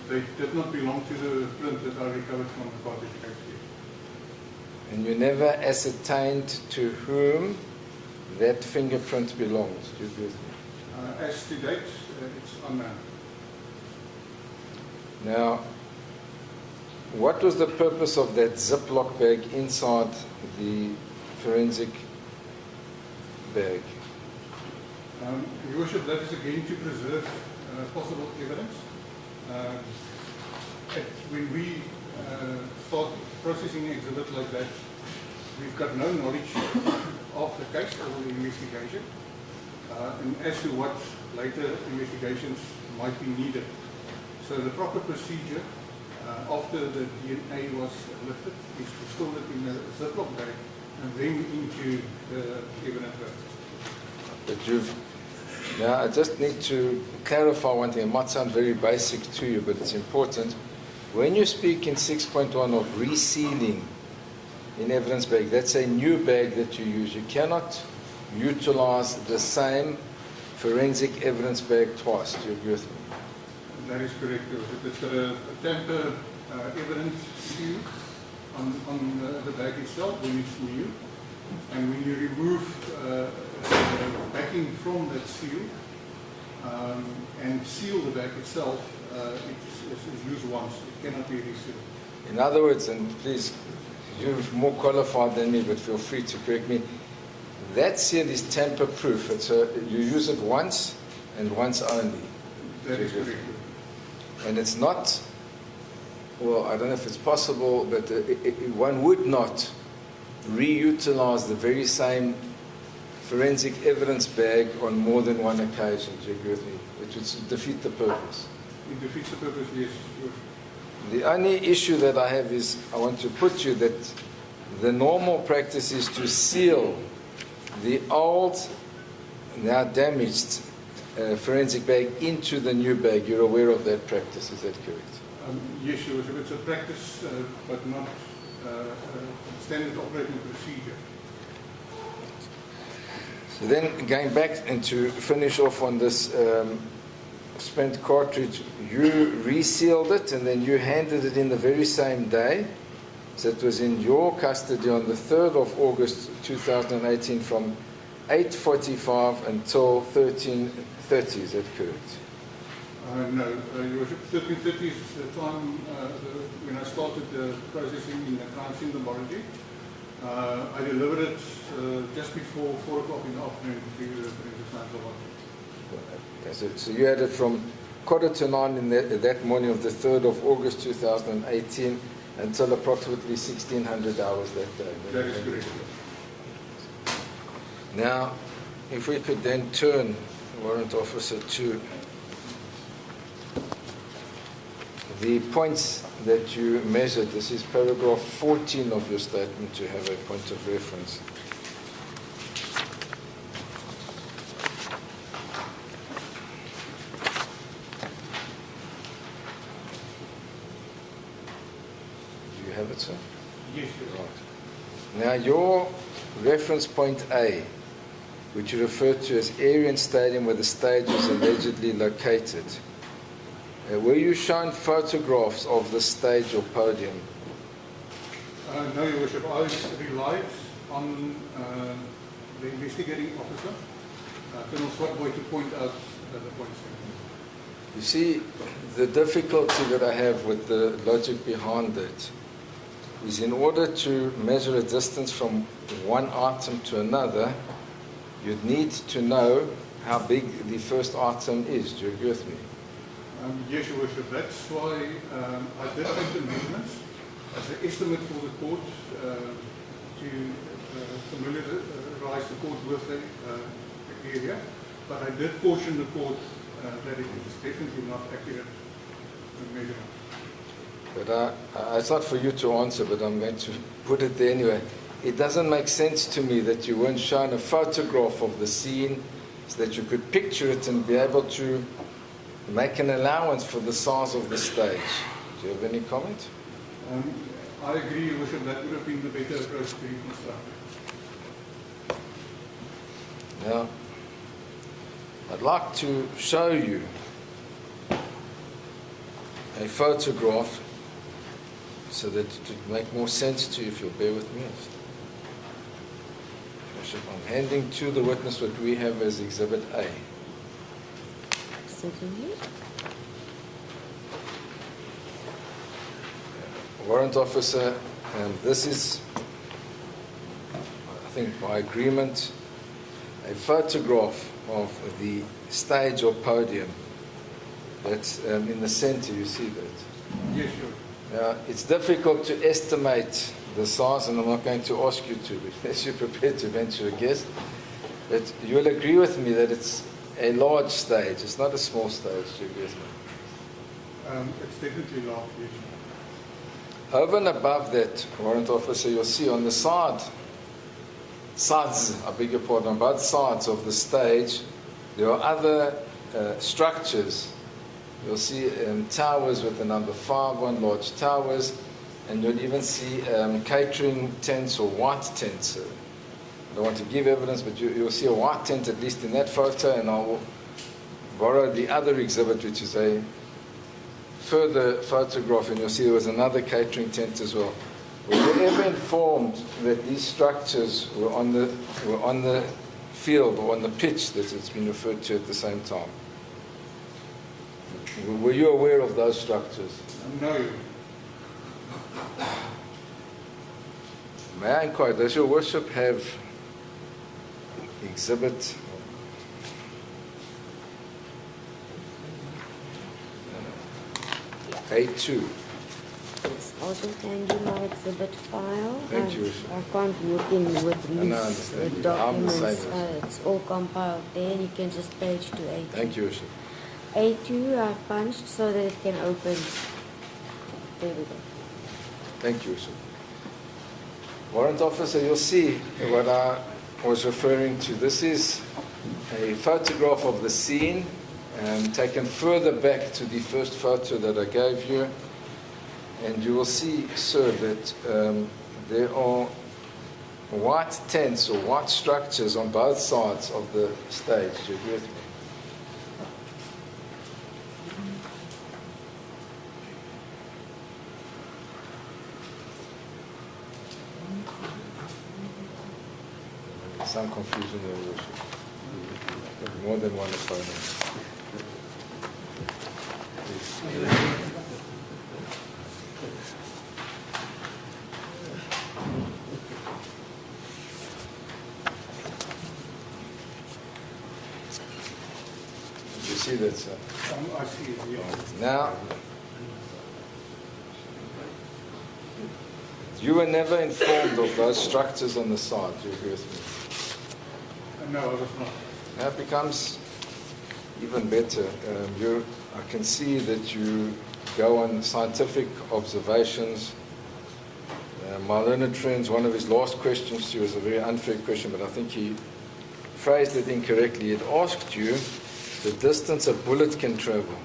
They did not belong to the print that I recovered from the cartridge case. And you never ascertained to whom that fingerprint belonged. Do you agree with me? As to date, it's unknown. Now, what was the purpose of that Ziploc bag inside the forensic bag? Your Worship, that is again to preserve possible evidence. When we start processing an exhibit like that, we've got no knowledge of the case or the investigation, and as to what later investigations might be needed. So the proper procedure after the DNA was lifted is to store it in a Ziploc bag and then into the evidence bag. But now I just need to clarify one thing. It might sound very basic to you, but it's important. When you speak in 6.1 of resealing in evidence bag, that's a new bag that you use. You cannot utilize the same forensic evidence bag twice. Do you agree with me? That is correct. It's got a tamper evidence seal on the bag itself when it's new. And when you remove the backing from that seal and seal the bag itself, it's used once. It cannot be resealed. In other words, and please, you're more qualified than me, but feel free to correct me. That seal is tamper-proof. You use it once and once only. That is correct. And it's not, well, I don't know if it's possible, but one would not reutilize the very same forensic evidence bag on more than one occasion. Do you agree with me? It would defeat the purpose. It defeats the purpose, yes. The only issue that I have is, I want to put you that the normal practice is to seal the old, now damaged forensic bag into the new bag. You're aware of that practice, is that correct? Yes, Your Worship. It's a practice, but not standard operating procedure. So then, going back and to finish off on this spent cartridge, you resealed it and then you handed it in the very same day. So it was in your custody on the 3rd of August 2018 from 8:45 until 13:30, is that correct? No, Your Worship, 13:30 is the time when I started the processing in the crime scene laboratory. I delivered it just before 4 o'clock in the afternoon to the forensic science laboratory. Okay, so you had it from 8:45 in that morning of the 3rd of August 2018 until approximately 1600 hours that day. That is correct. Now, if we could then turn, Warrant Officer, to the points that you measured. This is paragraph 14 of your statement to have a point of reference. Do you have it, sir? Yes, Your Honor. Right. Now, your reference point A, which you refer to as area and stadium where the stage was allegedly located, were you shown photographs of the stage or podium? No, Your Worship. I relied on the investigating officer, Colonel Swatboy, to point out the points. You see, the difficulty that I have with the logic behind it is, in order to measure a distance from one item to another, you'd need to know how big the first item is. Do you agree with me? Yes, Your Worship. That's why I did take the measurements as an estimate for the court to familiarize the court with the area. But I did caution the court that it is definitely not accurate measurement. But it's not for you to answer, but I'm going to put it there anyway. It doesn't make sense to me that you weren't shown a photograph of the scene so that you could picture it and be able to make an allowance for the size of the stage. Do you have any comment? I agree, Your Worship, that would have been the better approach to reconstruct it. Now, I'd like to show you a photograph so that it would make more sense to you if you'll bear with me. Worship, I'm handing to the witness what we have as Exhibit A. Certainly. Warrant officer, and this is, I think by agreement, a photograph of the stage or podium that's in the center. You see that? Yes, sure. Now, it's difficult to estimate the size, and I'm not going to ask you to, unless you're prepared to venture a guess. But you'll agree with me that it's a large stage. It's not a small stage. Do you agree with me? It's definitely large, yes. Over and above that, warrant officer, you'll see on the sides, I beg your pardon, on both sides of the stage, there are other structures. You'll see towers with the number 5 on, large towers, and you'll even see catering tents or white tents. I don't want to give evidence, but you'll see a white tent at least in that photo, and I'll borrow the other exhibit, which is a further photograph, and you'll see there was another catering tent as well. Were you ever informed that these structures were on the field or on the pitch that it's been referred to at the same time? Were you aware of those structures? No. May I inquire, does your worship have exhibit A2? Yes, I'll just hand you my exhibit file. Thank you, Worship. I can't look in with No, I loose understand. I'm the documents. same. It's all compiled there, and you can just page to A2. Thank you, Worship. A2 I've punched so that it can open. There we go. Thank you, Worship. Warrant officer, you'll see what I was referring to. This is a photograph of the scene, taken further back to the first photo that I gave you. And you will see, sir, that there are white tents or white structures on both sides of the stage. Do you agree with me? Some confusion there, Your Worship. More than one opponent. Did you see that, sir? I see it, yeah. Now, you were never informed of those structures on the side. Do you agree with me? No, I was not. Now it becomes even better. I can see that you go on scientific observations. My learned friend, one of his last questions to you was a very unfair question, but I think he phrased it incorrectly. It asked you the distance a bullet can travel.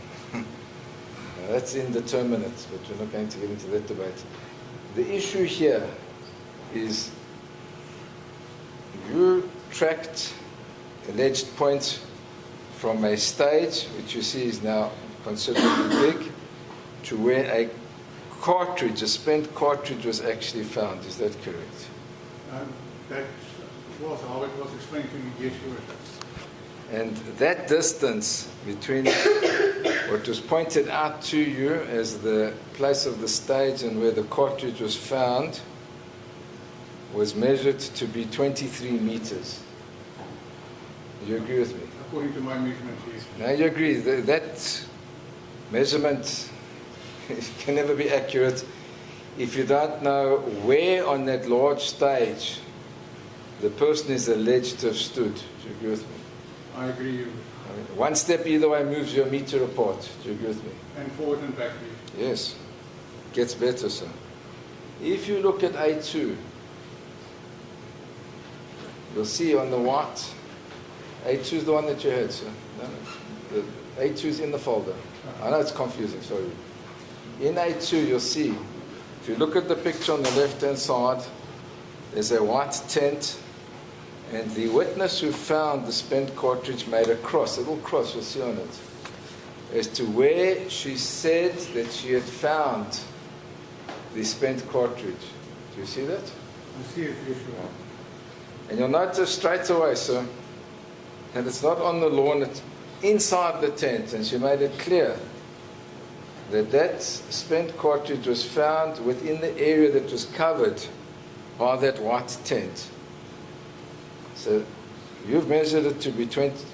That's indeterminate, but we're not going to get into that debate. The issue here is you tracked alleged points from a stage, which you see is now considerably big, to where a cartridge, a spent cartridge, was actually found. Is that correct? That was how it was explained to me, yes, Your Worship. And that distance between what was pointed out to you as the place of the stage and where the cartridge was found was measured to be 23 meters. Do you agree with me? According to my measurement, yes. Now you agree that measurement can never be accurate if you don't know where on that large stage the person is alleged to have stood. Do you agree with me? I agree, Your I mean, one step either way moves your meter apart. Do you agree with me? And forward and back, yes. Yes. Gets better, sir. If you look at A2, you'll see on the white, A2 is the one that you had, sir. No, the A2 is in the folder. I know it's confusing, sorry. In A2, you'll see If you look at the picture on the left-hand side, there's a white tent, and the witness who found the spent cartridge made a cross, a little cross you'll see on it, as to where she said that she had found the spent cartridge. Do you see that? I see it, yes, Your Honor. And you'll notice straight away, sir, that it's not on the lawn, it's inside the tent, and she made it clear that that spent cartridge was found within the area that was covered by that white tent. So you've measured it to be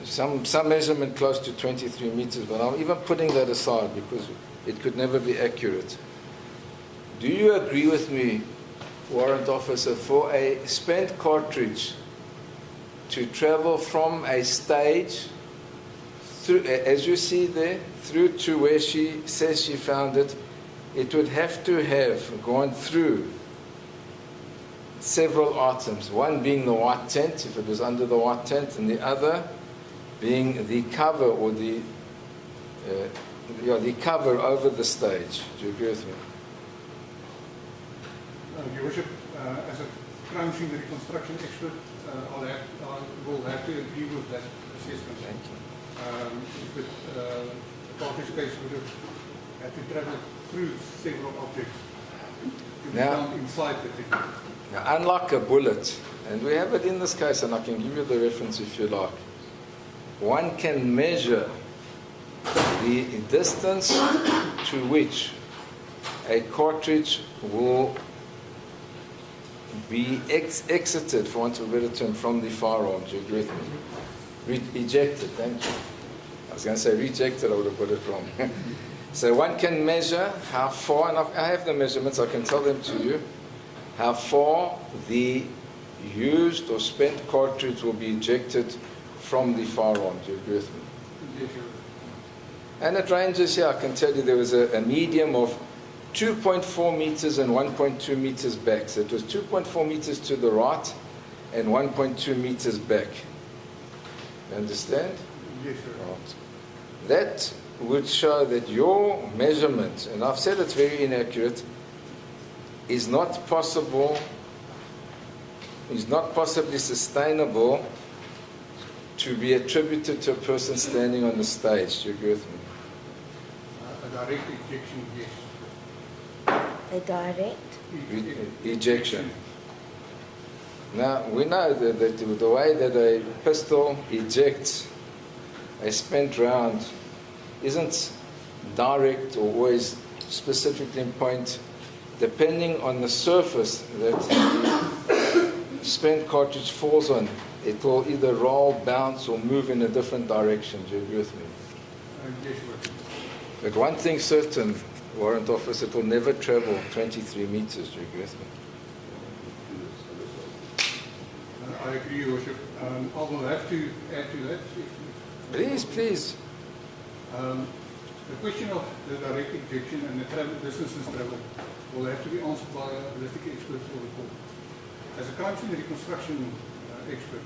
some measurement close to 23 meters, but I'm even putting that aside because it could never be accurate. Do you agree with me, warrant officer, for a spent cartridge to travel from a stage through, as you see there, through to where she says she found it, it would have to have gone through several items, one being the white tent, if it was under the white tent, and the other being the cover or the cover over the stage. Do you agree with me? Your Worship, as a crime scene reconstruction expert, I will have to agree with that assessment. Thank you. If the cartridge case would have had to travel through several objects to be found inside the thing. Now, unlike a bullet, and we have it in this case, and I can give you the reference if you like, one can measure the distance to which a cartridge will be exited, for want of a better term, from the firearm. Do you agree with me? Ejected, thank you. I was going to say rejected, I would have got it wrong. So one can measure how far, and I have the measurements, I can tell them to you, how far the used or spent cartridge will be ejected from the firearm. Do you agree with me? Yes, Your Honor. And it ranges here, I can tell you there was a medium of 2.4 meters and 1.2 meters back. So it was 2.4 meters to the right and 1.2 meters back. You understand? Yes, Your Honor. Right. That would show that your measurement, and I've said it's very inaccurate, is not possibly sustainable to be attributed to a person standing on the stage. Do you agree with me? A direct ejection, yes. A direct? Ejection. Now, we know that the way that a pistol ejects a spent round isn't direct or always specifically in point, depending on the surface that the spent cartridge falls on. It will either roll, bounce, or move in a different direction. Do you agree with me? Yes, Your Honor. But one thing certain, warrant officer, it will never travel 23 meters. Do you agree with me? I agree, Your Worship. I will have to add to that. Please, please. The question of the direct ejection and the distances traveled will have to be answered by a ballistic expert for the court. As a crime scene reconstruction expert,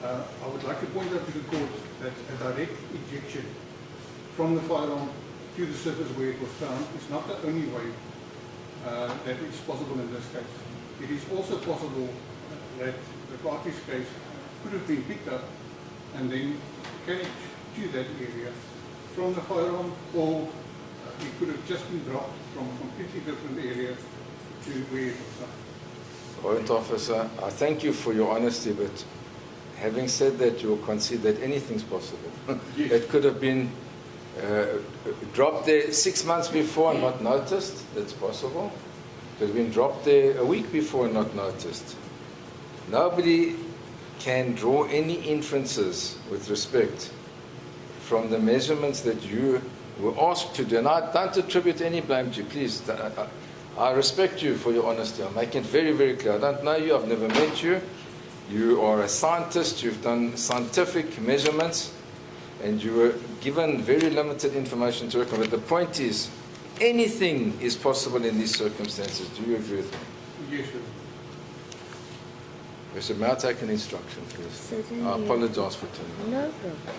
I would like to point out to the court that a direct ejection from the firearm to the surface where it was found is not the only way that is possible in this case. It is also possible that the cartridge case could have been picked up and then carried to that area from the firearm, or it could have just been dropped from a completely different area to where it was found. Warrant officer, I thank you for your honesty, but having said that, you will concede that anything's possible. Yes. It could have been dropped there 6 months before and not noticed. That's possible. It could have been dropped there a week before and not noticed. Nobody can draw any inferences with respect from the measurements that you were asked to do. And I don't attribute any blame to you, please. I respect you for your honesty. I'm making it very, very clear. I don't know you. I've never met you. You are a scientist. You've done scientific measurements. And you were given very limited information to work on. But the point is, anything is possible in these circumstances. Do you agree with me? Yes, sir. Mr. May I take an instruction, please? Certainly. I apologize for turning. No problem.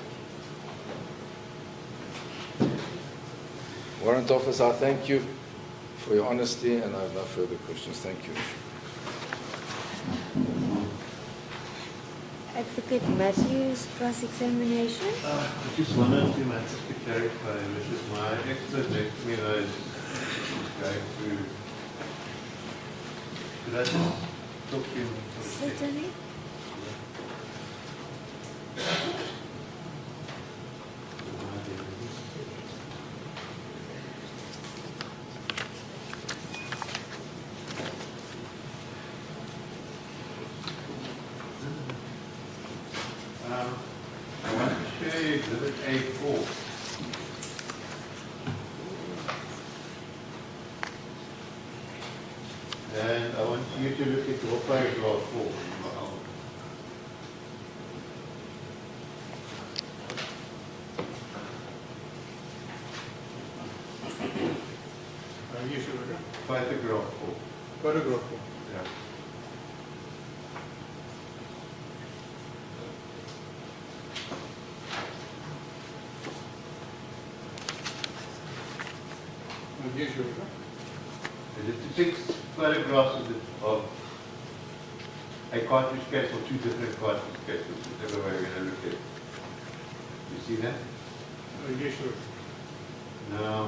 Warrant officer, I thank you for your honesty, and I have no further questions. Thank you. Advocate Matthews, cross-examination. I just wanted to clarify, which is my expert next to me that is going through. Could I just talk to him? Certainly. I want to show you Exhibit A4. And I want you to look at your paragraph 4. Yes, Your Worship. Photograph 4. Photograph 4. Yeah. Yes, Your Worship. It is 6 photographs of a cartridge case or 2 different cartridge cases, whichever way we're going to look at it. You see that? Yes, Your Worship. Now,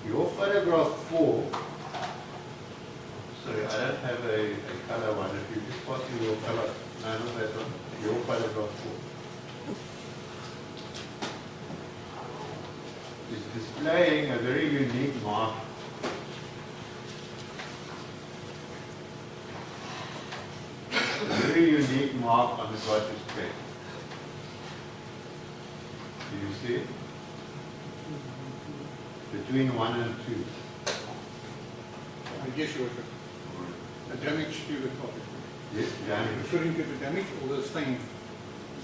your photograph 4, sorry, I don't have a color one. If you just pass me your color, no, not that one, your photograph 4. Is displaying a very unique mark. A very unique mark on the cartridge case. Do you see it? Between 1 and 2. Yes, Your Worship. A damage to the cartridge. Yes, damage. Referring to the damage or the stain?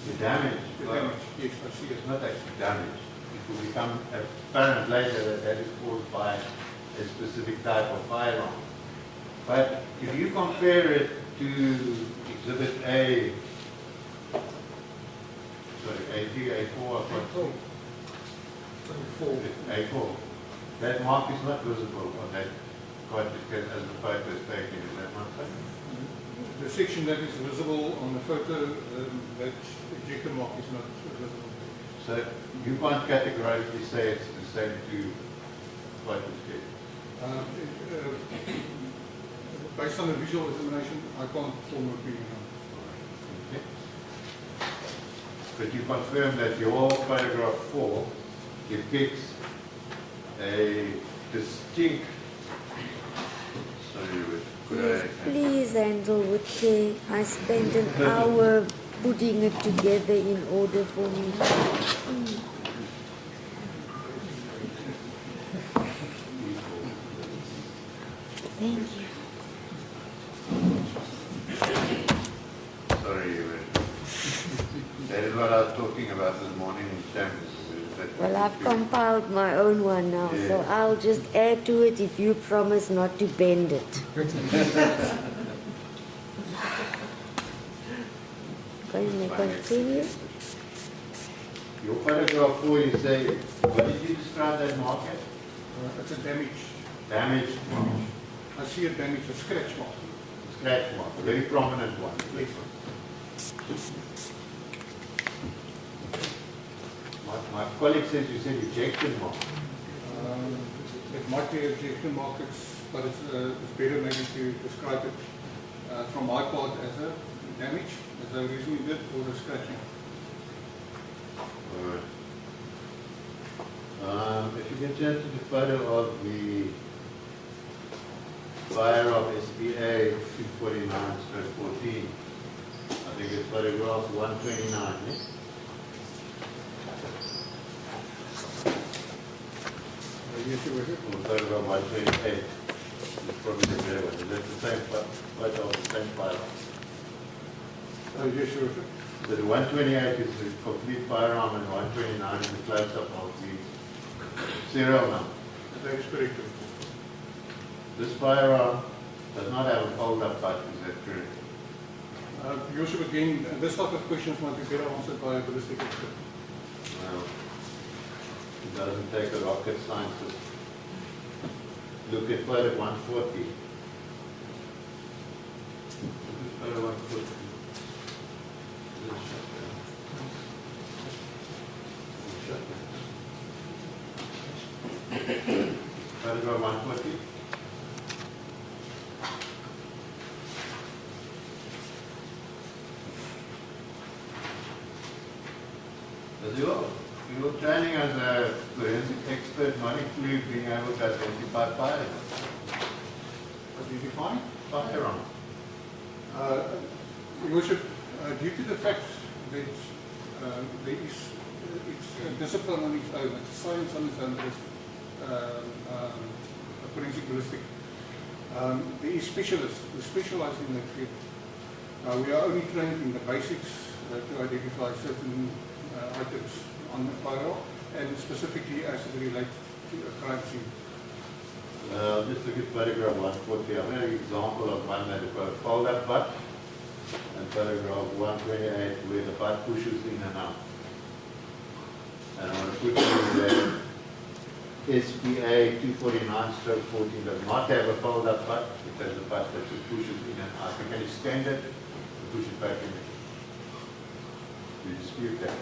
The damage. The Well, damage, yes, I see it. it's not actually damage. It will become apparent later that that is caused by a specific type of firearm. But if you compare it to Exhibit A, sorry, A3, A4, A4, that mark is not visible on that cartridge case as the photo is taken. Is that not so? The section that is visible on the photo, that ejector mark is not visible. So you can't categorically say it's the same to cartridge case. Based on the visual examination, I can't form an opinion on Okay. But you confirm that your photograph 4 depicts a distinct, sorry, Yes, please handle with care. I spent an hour putting it together in order for me. Thank you. sorry, that is what I was talking about this morning in chambers. Well, I've compiled my own one now, so Yeah. I'll just add to it if you promise not to bend it. Can you continue? Your photograph 4, you say, what did you describe that mark as? It's a damage. Damage mark. I see a damage, a scratch mark. Scratch mark, a very prominent one. Yes. My colleague says you said ejection mark. It might be a ejection mark, but it's better maybe to describe it from my part as a damage, as I usually did, or a scratching. If you can turn to the photo of the fire of SPA 249/14, I think it's photograph 129. Eh? Yes, Your Worship. Or photograph 128. It's probably the better one. Is that the same photo of the same fire? Yes, Your Worship. So the 128 is the complete firearm and 129 is the close-up of the serial number. That is correct. This firearm does not have a fold-up butt, is that correct? Your Worship, again, this type of questions might be better answered by a ballistic expert. Well, it doesn't take a rocket scientist. look at photo 140. Look at photo 140. Photograph 140. As your training as a forensic expert might include being able to identify firearms. What do you define? Firearms. Your Worship, due to the fact that there is it's a discipline on its own, it's a science on its own, a forensic ballistic. There is specialists who specialize in that field. We are only trained in the basics to identify certain items on the firearm, and specifically as it relates to a crime scene. Just look at photograph 140. I'm going to give an example of one that got a fold-up butt, and photograph 128 where the butt pushes in and out. And I want to put in the SPA 249/14 does not have a fold-up butt. It has a butt that just pushes in and out. You can extend it and push it back in. You dispute that?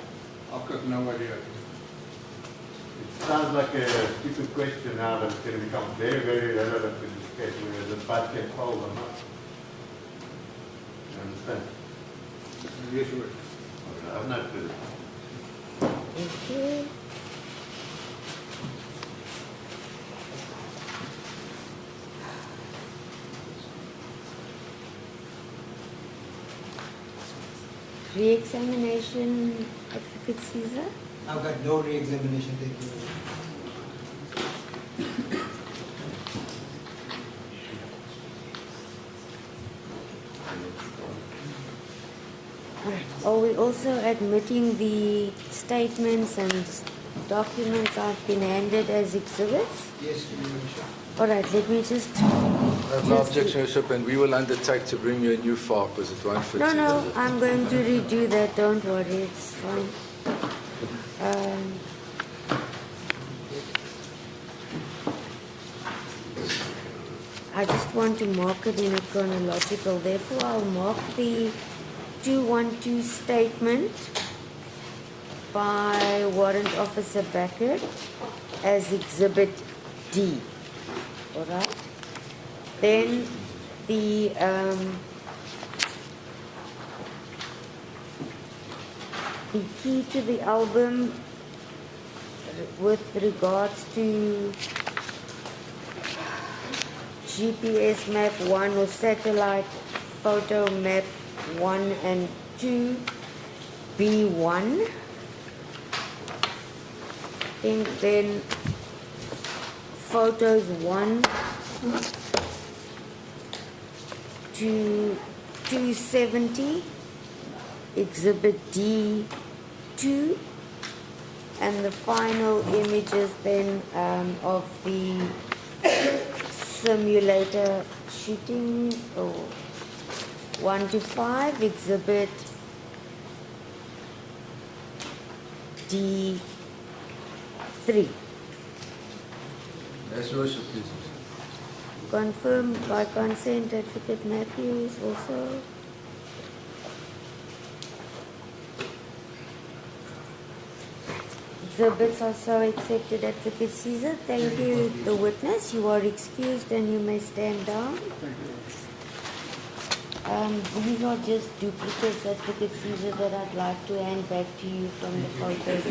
I've got no idea. It sounds like a stupid question now, but it's going to become very, very relevant in this case where the butt can fold or not. You understand? Yes, Your Worship. I'm not good. Okay. Re-examination, Advocate Caesar. I've got no re-examination, thank you. Are we also admitting the statements and documents I've been handed as exhibits? Yes, Your Worship. All right, let me just... I have no objection, Bishop, and we will undertake to bring you a new file because it won't fit. No, I'm going to redo that, don't worry, it's fine. I just want to mark it in a chronological, therefore I'll mark the 212 statement by Warrant Officer Beckett as Exhibit D. All right. Then the key to the album with regards to GPS map 1 or satellite photo map 1 and 2 B1. And then photos 1 to 270, exhibit D2, and the final images then of the simulator shooting, 1 to 5, exhibit D3. Yes, Your Worship, please. Confirmed by consent, Advocate Matthews also. Exhibits are so accepted, Advocate Caesar. Thank you, the witness. You are excused and you may stand down. These are just duplicates, Advocate Caesar, that I'd like to hand back to you from the photos.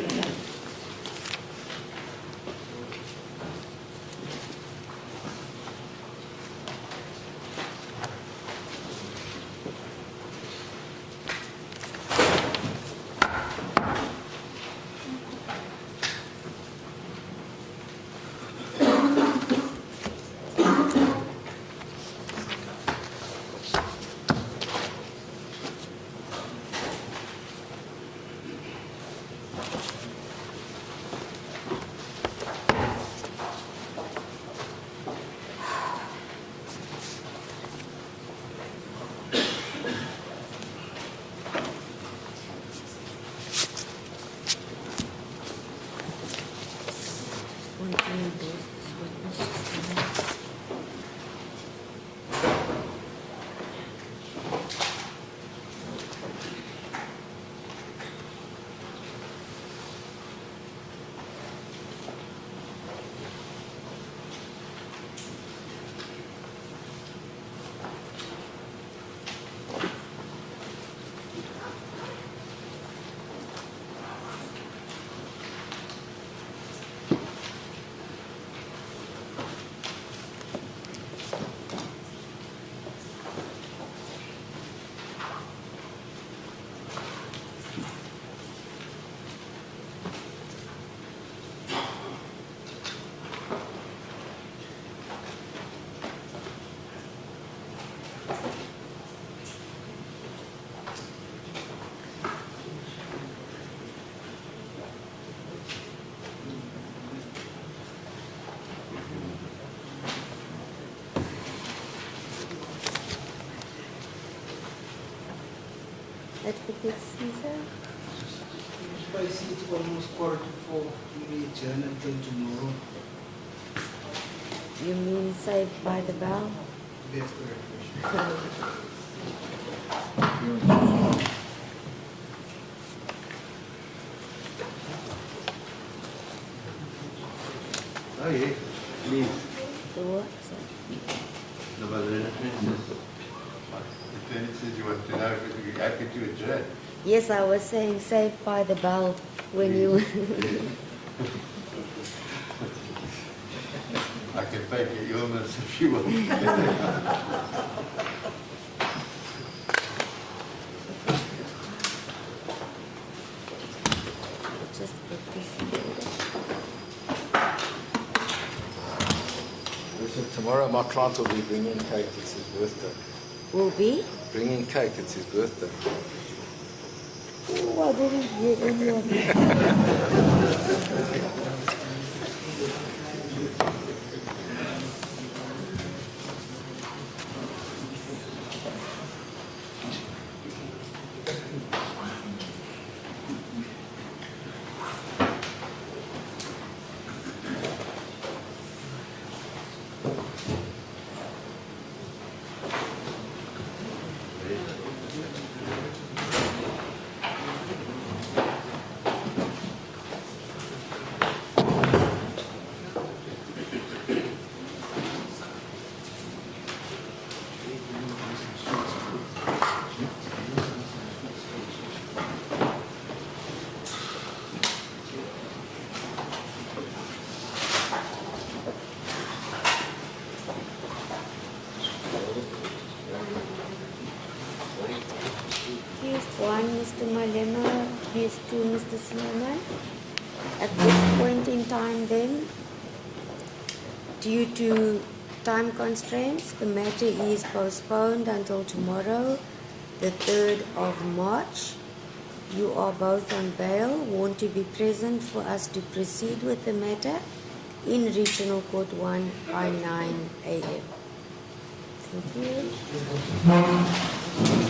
Advocate Caesar. If I see it's almost 3:45, we adjourn until tomorrow. You mean Saved by the Bell? That's correct. Oh, yes, please. The what, sir? No, but the lieutenant says you want to know if you're happy to adjourn. Yes, I was saying Saved by the Bell when you... I can fake your illness if you want. Just get this in order. Listen, tomorrow my client will be bringing cake. It's his birthday. Will be? Bringing cake. It's his birthday. Oh, I didn't hear any of it. Here's one, Mr. Malema. Here's two, Mr. Snowman. At this point in time then, due to time constraints, the matter is postponed until tomorrow, the 3rd of March. You are both on bail, want to be present for us to proceed with the matter in Regional Court 1 by 9 a.m. Thank you.